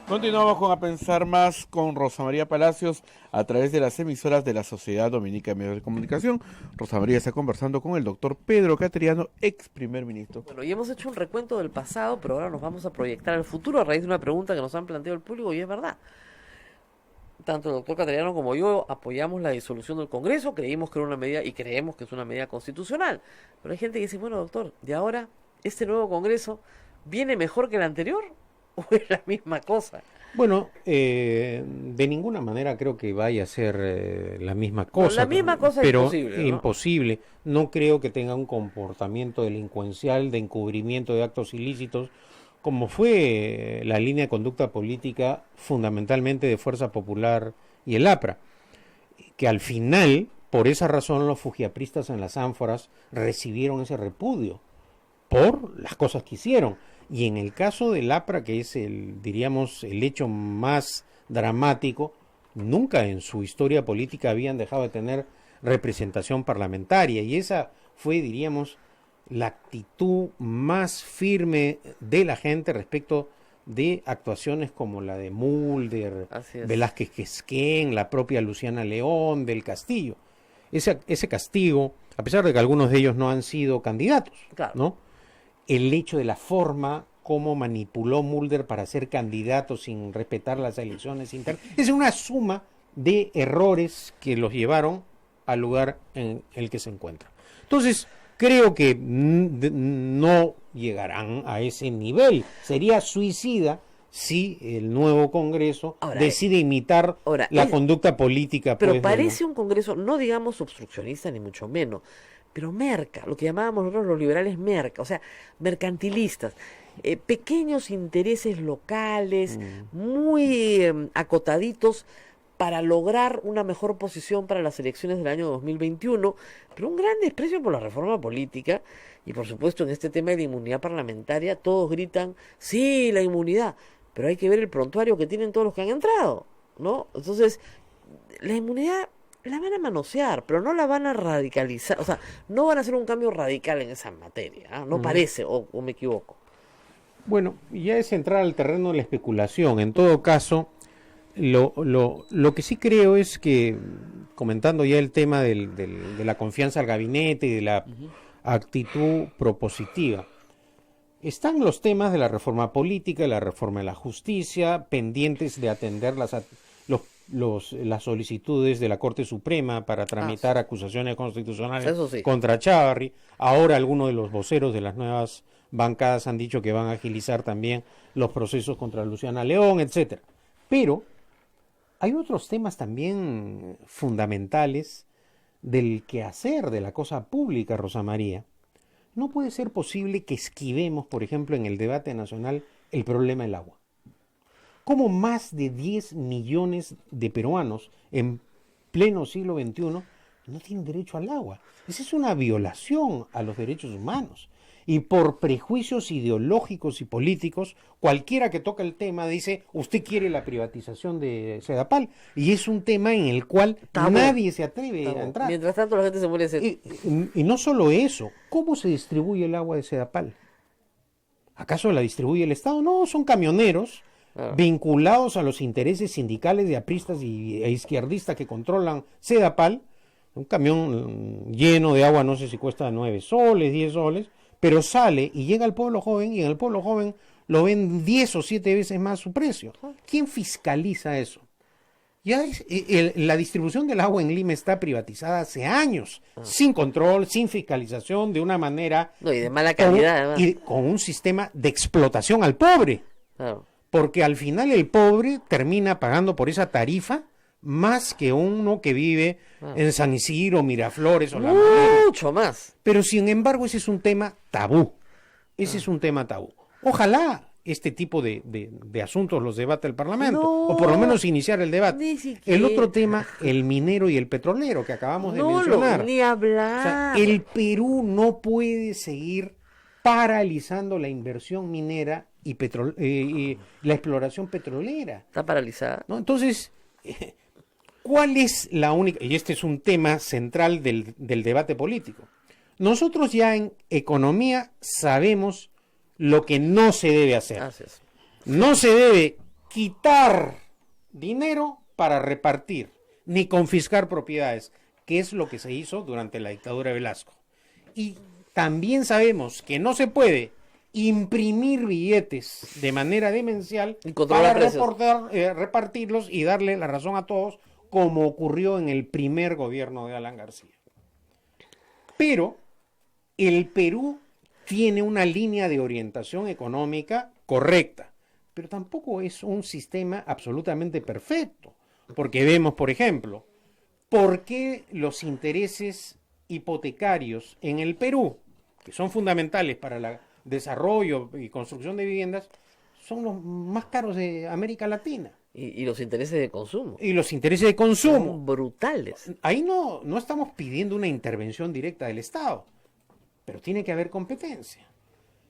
Continuamos con A Pensar Más con Rosa María Palacios a través de las emisoras de la Sociedad Dominica de Medios de Comunicación. Rosa María está conversando con el doctor Pedro Cateriano, ex primer ministro. Bueno, y hemos hecho un recuento del pasado, pero ahora nos vamos a proyectar al futuro a raíz de una pregunta que nos han planteado el público, y es verdad. Tanto el doctor Cateriano como yo apoyamos la disolución del Congreso, creímos que era una medida y creemos que es una medida constitucional. Pero hay gente que dice, bueno, doctor, ¿y ahora este nuevo Congreso viene mejor que el anterior? ¿O es la misma cosa? Bueno, de ninguna manera creo que vaya a ser la misma cosa. No, la misma cosa pero es imposible, ¿no? Imposible. No creo que tenga un comportamiento delincuencial de encubrimiento de actos ilícitos, como fue la línea de conducta política fundamentalmente de Fuerza Popular y el APRA, que al final, por esa razón, los fujiapristas en las ánforas recibieron ese repudio por las cosas que hicieron. Y en el caso del APRA, que es diríamos, el hecho más dramático, nunca en su historia política habían dejado de tener representación parlamentaria. Y esa fue, diríamos, la actitud más firme de la gente respecto de actuaciones como la de Mulder, Velázquez Quesquén, la propia Luciana León, del Castillo. Ese castigo, a pesar de que algunos de ellos no han sido candidatos, claro, ¿no? El hecho de la forma como manipuló Mulder para ser candidato sin respetar las elecciones internas, es una suma de errores que los llevaron al lugar en el que se encuentran. Entonces, creo que no llegarán a ese nivel. Sería suicida si el nuevo Congreso decide imitar la conducta política. Pero pues, parece un Congreso, no digamos obstruccionista ni mucho menos, pero merca, lo que llamábamos nosotros los liberales merca, o sea, mercantilistas, pequeños intereses locales, muy acotaditos para lograr una mejor posición para las elecciones del año 2021, pero un gran desprecio por la reforma política y por supuesto en este tema de la inmunidad parlamentaria todos gritan, sí, la inmunidad, pero hay que ver el prontuario que tienen todos los que han entrado, ¿no? Entonces, la inmunidad la van a manosear, pero no la van a radicalizar, o sea, no van a hacer un cambio radical en esa materia, ¿eh? No parece, o me equivoco. Bueno, ya es entrar al terreno de la especulación. En todo caso, lo que sí creo es que, comentando ya el tema de la confianza al gabinete y de la actitud propositiva, están los temas de la reforma política, la reforma de la justicia, pendientes de atender las solicitudes de la Corte Suprema para tramitar acusaciones constitucionales contra Chávarri. Ahora algunos de los voceros de las nuevas bancadas han dicho que van a agilizar también los procesos contra Luciana León, etcétera. Pero hay otros temas también fundamentales del quehacer de la cosa pública, Rosa María. No puede ser posible que esquivemos, por ejemplo, en el debate nacional el problema del agua. ¿Cómo más de 10 millones de peruanos en pleno siglo XXI no tienen derecho al agua? Esa es una violación a los derechos humanos. Y por prejuicios ideológicos y políticos, cualquiera que toca el tema dice, usted quiere la privatización de Sedapal. Y es un tema en el cual nadie se atreve a entrar. Mientras tanto la gente se muere de sed. Y no solo eso, ¿cómo se distribuye el agua de Sedapal? ¿Acaso la distribuye el Estado? No, son camioneros vinculados a los intereses sindicales de apristas e izquierdistas que controlan Sedapal. Un camión lleno de agua, no sé si cuesta 9 soles, 10 soles, pero sale y llega al pueblo joven, y en el pueblo joven lo ven 10 o 7 veces más su precio. ¿Quién fiscaliza eso? La distribución del agua en Lima está privatizada hace años, sin control, sin fiscalización, de una manera... No, y de mala calidad, además. Y con un sistema de explotación al pobre. Claro. Porque al final el pobre termina pagando por esa tarifa más que uno que vive en San Isidro, Miraflores o La Madrid. Mucho más. Pero sin embargo ese es un tema tabú. Ese es un tema tabú. Ojalá este tipo de asuntos los debate el Parlamento, o por lo menos iniciar el debate. Ni siquiera. El otro tema, el minero y el petrolero que acabamos de mencionar. Ni hablar. O sea, el Perú no puede seguir paralizando la inversión minera y la exploración petrolera. Está paralizada. ¿No? Entonces, ¿cuál es la única? Y este es un tema central del debate político. Nosotros ya en economía sabemos lo que no se debe hacer. Así es. No se debe quitar dinero para repartir, ni confiscar propiedades, que es lo que se hizo durante la dictadura de Velasco. Y también sabemos que no se puede imprimir billetes de manera demencial para repartirlos y darle la razón a todos, como ocurrió en el primer gobierno de Alan García. Pero el Perú tiene una línea de orientación económica correcta, pero tampoco es un sistema absolutamente perfecto, porque vemos, por ejemplo, por qué los intereses hipotecarios en el Perú, que son fundamentales para el desarrollo y construcción de viviendas, son los más caros de América Latina. Y los intereses de consumo. Y los intereses de consumo. Son brutales. Ahí no estamos pidiendo una intervención directa del Estado, pero tiene que haber competencia.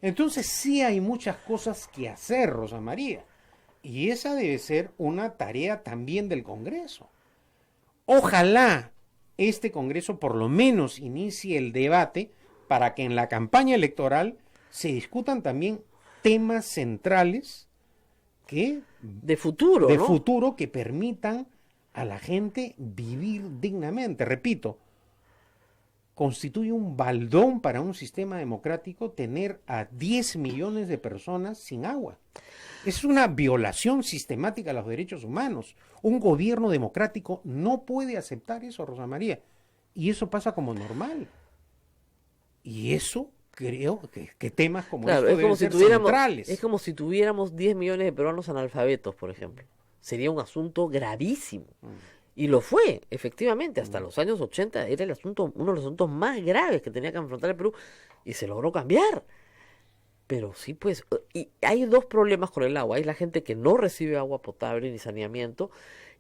Entonces sí hay muchas cosas que hacer, Rosa María, y esa debe ser una tarea también del Congreso. Ojalá este Congreso por lo menos inicie el debate para que en la campaña electoral se discutan también temas centrales de futuro, de ¿no? futuro que permitan a la gente vivir dignamente. Repito, constituye un baldón para un sistema democrático tener a 10 millones de personas sin agua. Es una violación sistemática a los derechos humanos. Un gobierno democrático no puede aceptar eso, Rosa María. Y eso pasa como normal. Y eso creo que temas como claro, esto deben ser centrales. Es como si tuviéramos 10 millones de peruanos analfabetos, por ejemplo. Sería un asunto gravísimo. Y lo fue, efectivamente, hasta los años 80 era el asunto, uno de los asuntos más graves que tenía que enfrentar el Perú, y se logró cambiar. Pero sí, pues, y hay dos problemas con el agua. Hay la gente que no recibe agua potable ni saneamiento,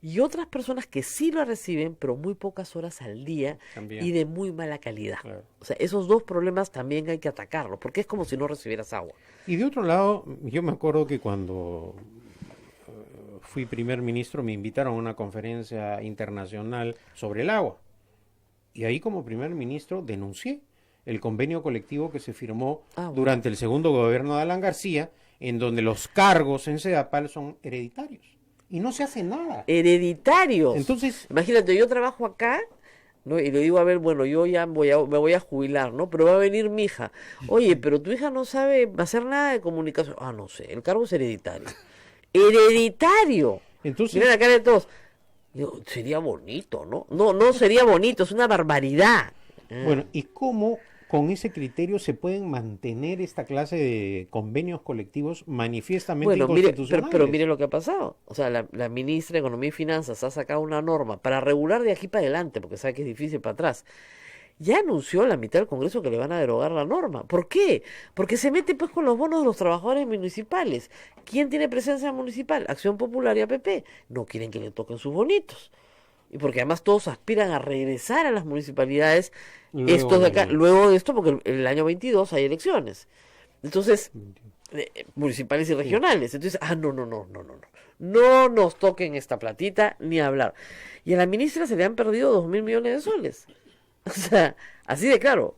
y otras personas que sí la reciben, pero muy pocas horas al día también, y de muy mala calidad. Claro. O sea, esos dos problemas también hay que atacarlos, porque es como si no recibieras agua. Y de otro lado, yo me acuerdo que cuando fui primer ministro me invitaron a una conferencia internacional sobre el agua. Y ahí como primer ministro denuncié el convenio colectivo que se firmó durante el segundo gobierno de Alan García, en donde los cargos en Sedapal son hereditarios. Y no se hace nada. Hereditarios. Entonces, imagínate, yo trabajo acá, ¿no? Y le digo, a ver, bueno, yo ya me voy a jubilar, ¿no? Pero va a venir mi hija. Oye, pero tu hija no sabe hacer nada de comunicación. Ah, no sé, el cargo es hereditario. ¡Hereditario! Entonces, miren la cara de todos. Digo, sería bonito, ¿no? No sería bonito, es una barbaridad. Bueno, ¿y cómo con ese criterio se pueden mantener esta clase de convenios colectivos manifiestamente inconstitucionales? Pero mire lo que ha pasado. O sea, la ministra de Economía y Finanzas ha sacado una norma para regular de aquí para adelante, porque sabe que es difícil para atrás. Ya anunció la mitad del Congreso que le van a derogar la norma. ¿Por qué? Porque se mete pues con los bonos de los trabajadores municipales. ¿Quién tiene presencia municipal? Acción Popular y APP. No quieren que le toquen sus bonitos. Y porque además todos aspiran a regresar a las municipalidades luego de esto, porque el año 22 hay elecciones. Entonces, municipales y regionales. Entonces, no nos toquen esta platita ni hablar. Y a la ministra se le han perdido 2.000 millones de soles. O sea, así de claro.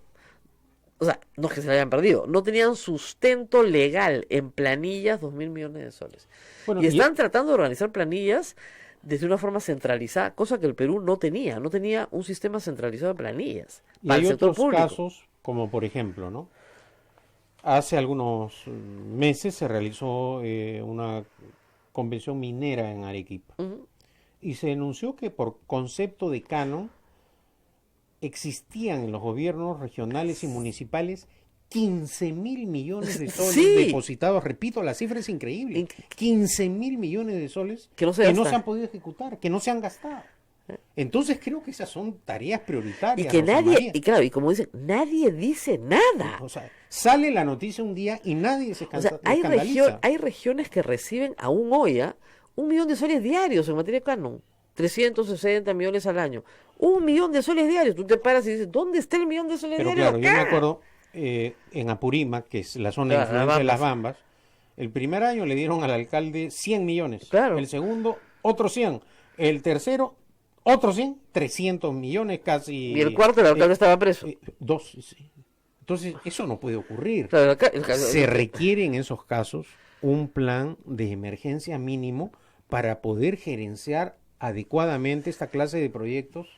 O sea, no es que se le hayan perdido, no tenían sustento legal en planillas 2.000 millones de soles. Bueno, y están tratando de organizar planillas desde una forma centralizada, cosa que el Perú no tenía un sistema centralizado de planillas. Y hay otros casos, como por ejemplo, ¿no? Hace algunos meses se realizó una convención minera en Arequipa. y se denunció que por concepto de canon existían en los gobiernos regionales y municipales 15.000 millones de soles depositados. Repito, la cifra es increíble. 15.000 millones de soles que no se han podido ejecutar, que no se han gastado. Entonces creo que esas son tareas prioritarias. Y que y como dicen, nadie dice nada. O sea, sale la noticia un día y nadie se escandaliza. Hay regiones que reciben aún hoy 1 millón de soles diarios en materia de canon. 360 millones al año. 1 millón de soles diarios. Tú te paras y dices, ¿dónde está el millón de soles diarios? Pero claro, yo me acuerdo en Apurímac, que es la zona de influencia de las Bambas, el primer año le dieron al alcalde 100 millones. Claro. El segundo, otros 100. El tercero, otros 100, 300 millones casi. Y el cuarto, el alcalde estaba preso. 2, sí. Entonces, eso no puede ocurrir. Claro, Se requiere en esos casos un plan de emergencia mínimo para poder gerenciar adecuadamente esta clase de proyectos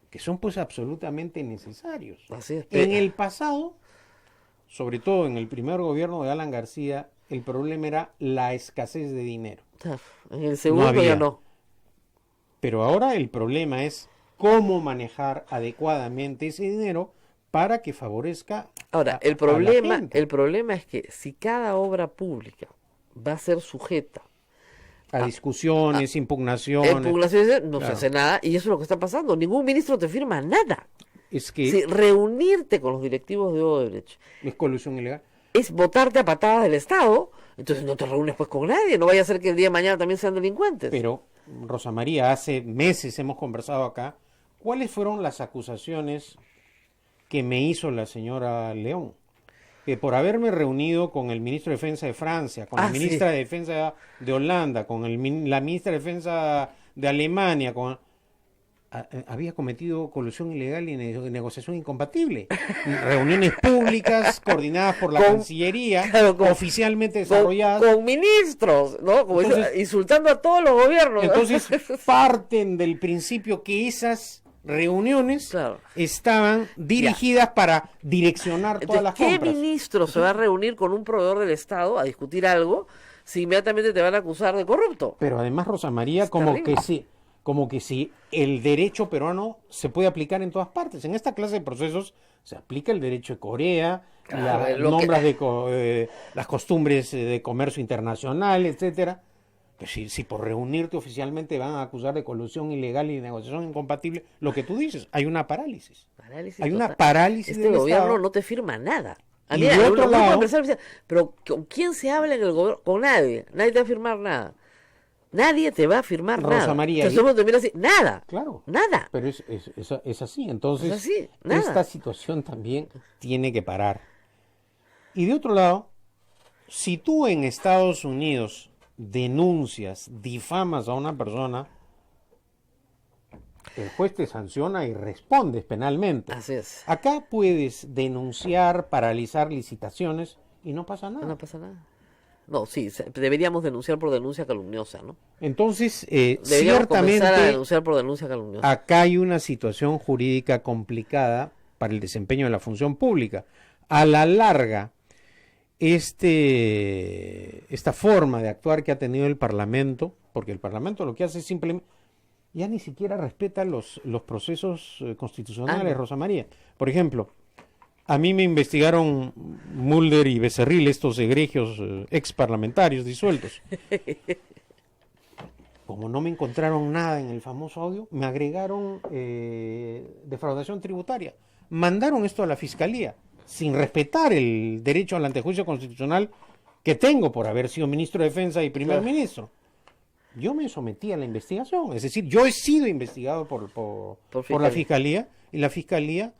que son pues absolutamente necesarios. Así es. En el pasado, sobre todo en el primer gobierno de Alan García, el problema era la escasez de dinero. En el segundo ya no. Pero ahora el problema es cómo manejar adecuadamente ese dinero para que favorezca el problema es que si cada obra pública va a ser sujeta a discusiones, impugnaciones, no se hace nada, y eso es lo que está pasando. Ningún ministro te firma nada. Es que reunirte con los directivos de Odebrecht es colusión ilegal. Es botarte a patadas del Estado, entonces no te reúnes pues con nadie, no vaya a ser que el día de mañana también sean delincuentes. Pero, Rosa María, hace meses hemos conversado acá, ¿cuáles fueron las acusaciones que me hizo la señora León? Que por haberme reunido con el ministro de Defensa de Francia, con la ministra de Defensa de Holanda, con la ministra de Defensa de Alemania, había cometido colusión ilegal y negociación incompatible. Reuniones públicas coordinadas por la Cancillería, oficialmente desarrolladas. Con ministros, ¿no? Insultando a todos los gobiernos. Entonces parten del principio que esas reuniones estaban dirigidas para direccionar todas las compras. ¿Qué ministro se va a reunir con un proveedor del Estado a discutir algo si inmediatamente te van a acusar de corrupto? Pero además, Rosa María, como que si el derecho peruano se puede aplicar en todas partes. En esta clase de procesos se aplica el derecho de Corea, las costumbres de comercio internacional, etcétera. Pues si por reunirte oficialmente van a acusar de colusión ilegal y negociación incompatible, lo que tú dices, hay una parálisis. Hay una parálisis del gobierno Estado. No te firma nada. Y de otro lado, pero ¿con quién se habla en el gobierno? Con nadie. Nadie te va a firmar nada. Nadie te va a firmar Rosa nada. María, Entonces te mira así, nada. Claro. Nada. Pero es así. Entonces, es así, nada. Esta situación también tiene que parar. Y de otro lado, si tú en Estados Unidos denuncias, difamas a una persona, el juez te sanciona y respondes penalmente. Así es. Acá puedes denunciar, paralizar licitaciones y no pasa nada. No pasa nada. No, sí, deberíamos denunciar por denuncia calumniosa, ¿no? Entonces, deberíamos ciertamente comenzar a denunciar por denuncia calumniosa. Acá hay una situación jurídica complicada para el desempeño de la función pública. A la larga, esta forma de actuar que ha tenido el Parlamento, porque el Parlamento lo que hace es simplemente, ya ni siquiera respeta los procesos constitucionales, Rosa María. Por ejemplo, a mí me investigaron Mulder y Becerril, estos egregios ex parlamentarios disueltos. Como no me encontraron nada en el famoso audio, me agregaron defraudación tributaria. Mandaron esto a la Fiscalía, sin respetar el derecho al antejuicio constitucional que tengo por haber sido ministro de Defensa y primer ministro. Yo me sometí a la investigación, es decir, yo he sido investigado por la Fiscalía, y la Fiscalía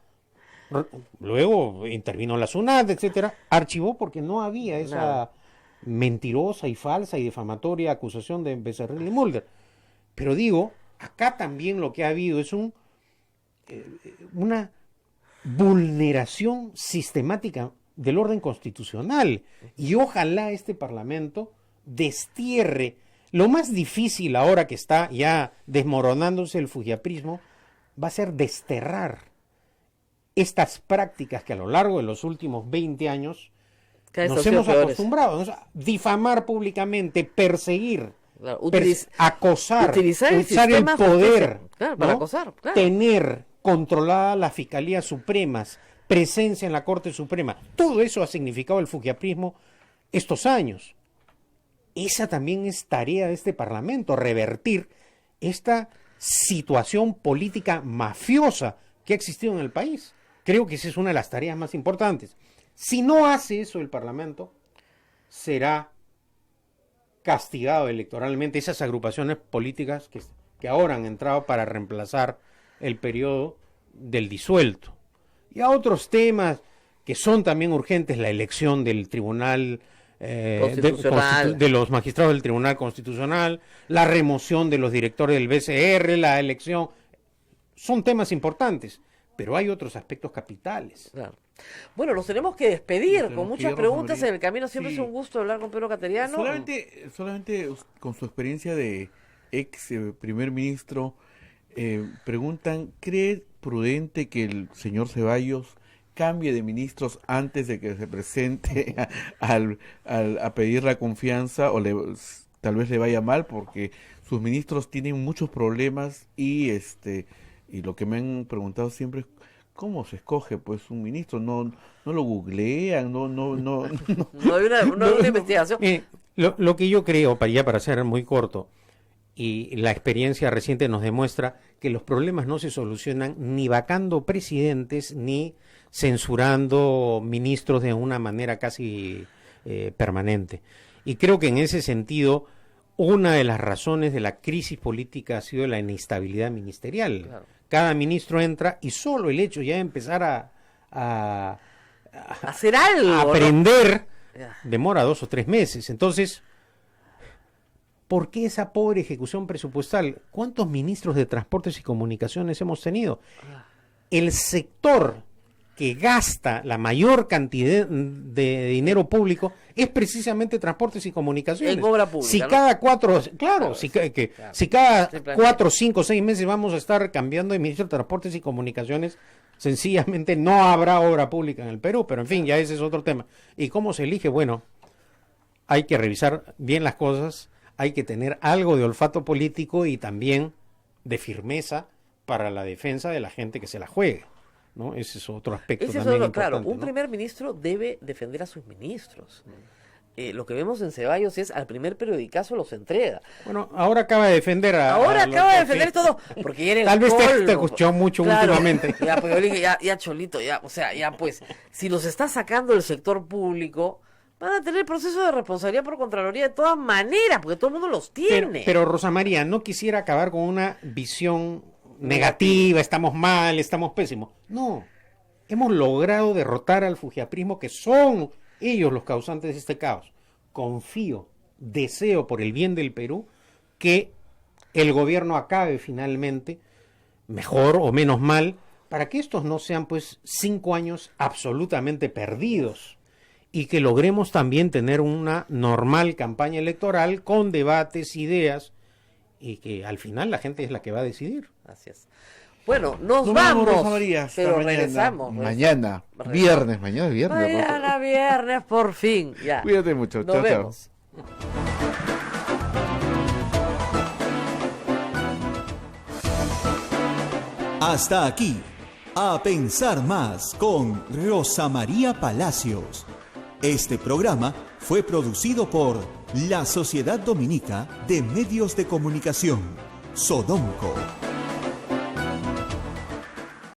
luego intervino la SUNAT, etcétera, archivó porque no había esa mentirosa y falsa y difamatoria acusación de Becerril y Mulder. Pero digo, acá también lo que ha habido es una vulneración sistemática del orden constitucional, y ojalá este Parlamento destierre. Lo más difícil ahora que está ya desmoronándose el fujiaprismo va a ser desterrar estas prácticas que a lo largo de los últimos 20 años nos hemos acostumbrado, ¿no? Difamar públicamente, perseguir Claro, acosar, utilizar el usar el sistema de poder, justicia, claro, para ¿no? acosar, claro. Tener controlada las fiscalías supremas, presencia en la Corte Suprema. Todo eso ha significado el fujiaprismo estos años. Esa también es tarea de este Parlamento, revertir esta situación política mafiosa que ha existido en el país. Creo que esa es una de las tareas más importantes. Si no hace eso el Parlamento, será castigado electoralmente esas agrupaciones políticas que ahora han entrado para reemplazar el periodo del disuelto. Y a otros temas que son también urgentes, la elección del Tribunal de los magistrados del Tribunal Constitucional, la remoción de los directores del BCR, la elección, son temas importantes, pero hay otros aspectos capitales. Claro. Bueno, nos tenemos que despedir Tenemos con que muchas ir, preguntas Rosa María. en el camino. Siempre Sí. es un gusto hablar con Pedro Cateriano. Solamente con su experiencia de ex primer ministro, preguntan, ¿cree prudente que el señor Ceballos cambie de ministros antes de que se presente a pedir la confianza o tal vez le vaya mal porque sus ministros tienen muchos problemas y lo que me han preguntado siempre es ¿cómo se escoge pues un ministro? No lo googlean, no No hay una investigación. Lo que yo creo, para ser muy corto, y la experiencia reciente nos demuestra que los problemas no se solucionan ni vacando presidentes ni censurando ministros de una manera casi permanente. Y creo que en ese sentido, una de las razones de la crisis política ha sido la inestabilidad ministerial. Claro. Cada ministro entra y solo el hecho ya de empezar a hacer algo, a aprender, ¿no? demora 2 o 3 meses. Entonces, ¿por qué esa pobre ejecución presupuestal? ¿Cuántos ministros de Transportes y Comunicaciones hemos tenido? El sector que gasta la mayor cantidad de dinero público es precisamente Transportes y Comunicaciones. En obra pública, si ¿no? cada 4, claro, si cada Se plantea. 4, 5, 6 meses vamos a estar cambiando de ministro de Transportes y Comunicaciones, sencillamente no habrá obra pública en el Perú, pero en fin, ya ese es otro tema. ¿Y cómo se elige? Bueno, hay que revisar bien las cosas, hay que tener algo de olfato político y también de firmeza para la defensa de la gente que se la juegue, ¿no? Ese es otro aspecto Ese es también otro, claro, importante, un ¿no? primer ministro debe defender a sus ministros. Lo que vemos en Ceballos es al primer periodicazo los entrega. Bueno, ahora acaba de defender Ahora los acaba de dos, defender sí. todo, porque ya era el Tal vez te colmo. escuchó mucho Claro. últimamente. Ya, pues yo le dije, ya Cholito, ya, o sea, ya pues, si los está sacando del sector público, van a tener proceso de responsabilidad por Contraloría de todas maneras, porque todo el mundo los tiene. Pero Rosa María, no quisiera acabar con una visión negativa, estamos mal, estamos pésimos. No, hemos logrado derrotar al fujiaprismo, que son ellos los causantes de este caos. Confío, deseo por el bien del Perú que el gobierno acabe finalmente, mejor o menos mal, para que estos no sean pues 5 años absolutamente perdidos y que logremos también tener una normal campaña electoral con debates, ideas, y que al final la gente es la que va a decidir. Así es. Bueno, nos vamos, vamos, Rosa María, hasta pero mañana. regresamos. Mañana es viernes. Mañana viernes, por fin, ya. Cuídate mucho, Nos chao, vemos. Hasta aquí, A Pensar Más con Rosa María Palacios. Este programa fue producido por la Sociedad Dominica de Medios de Comunicación, Sodomco.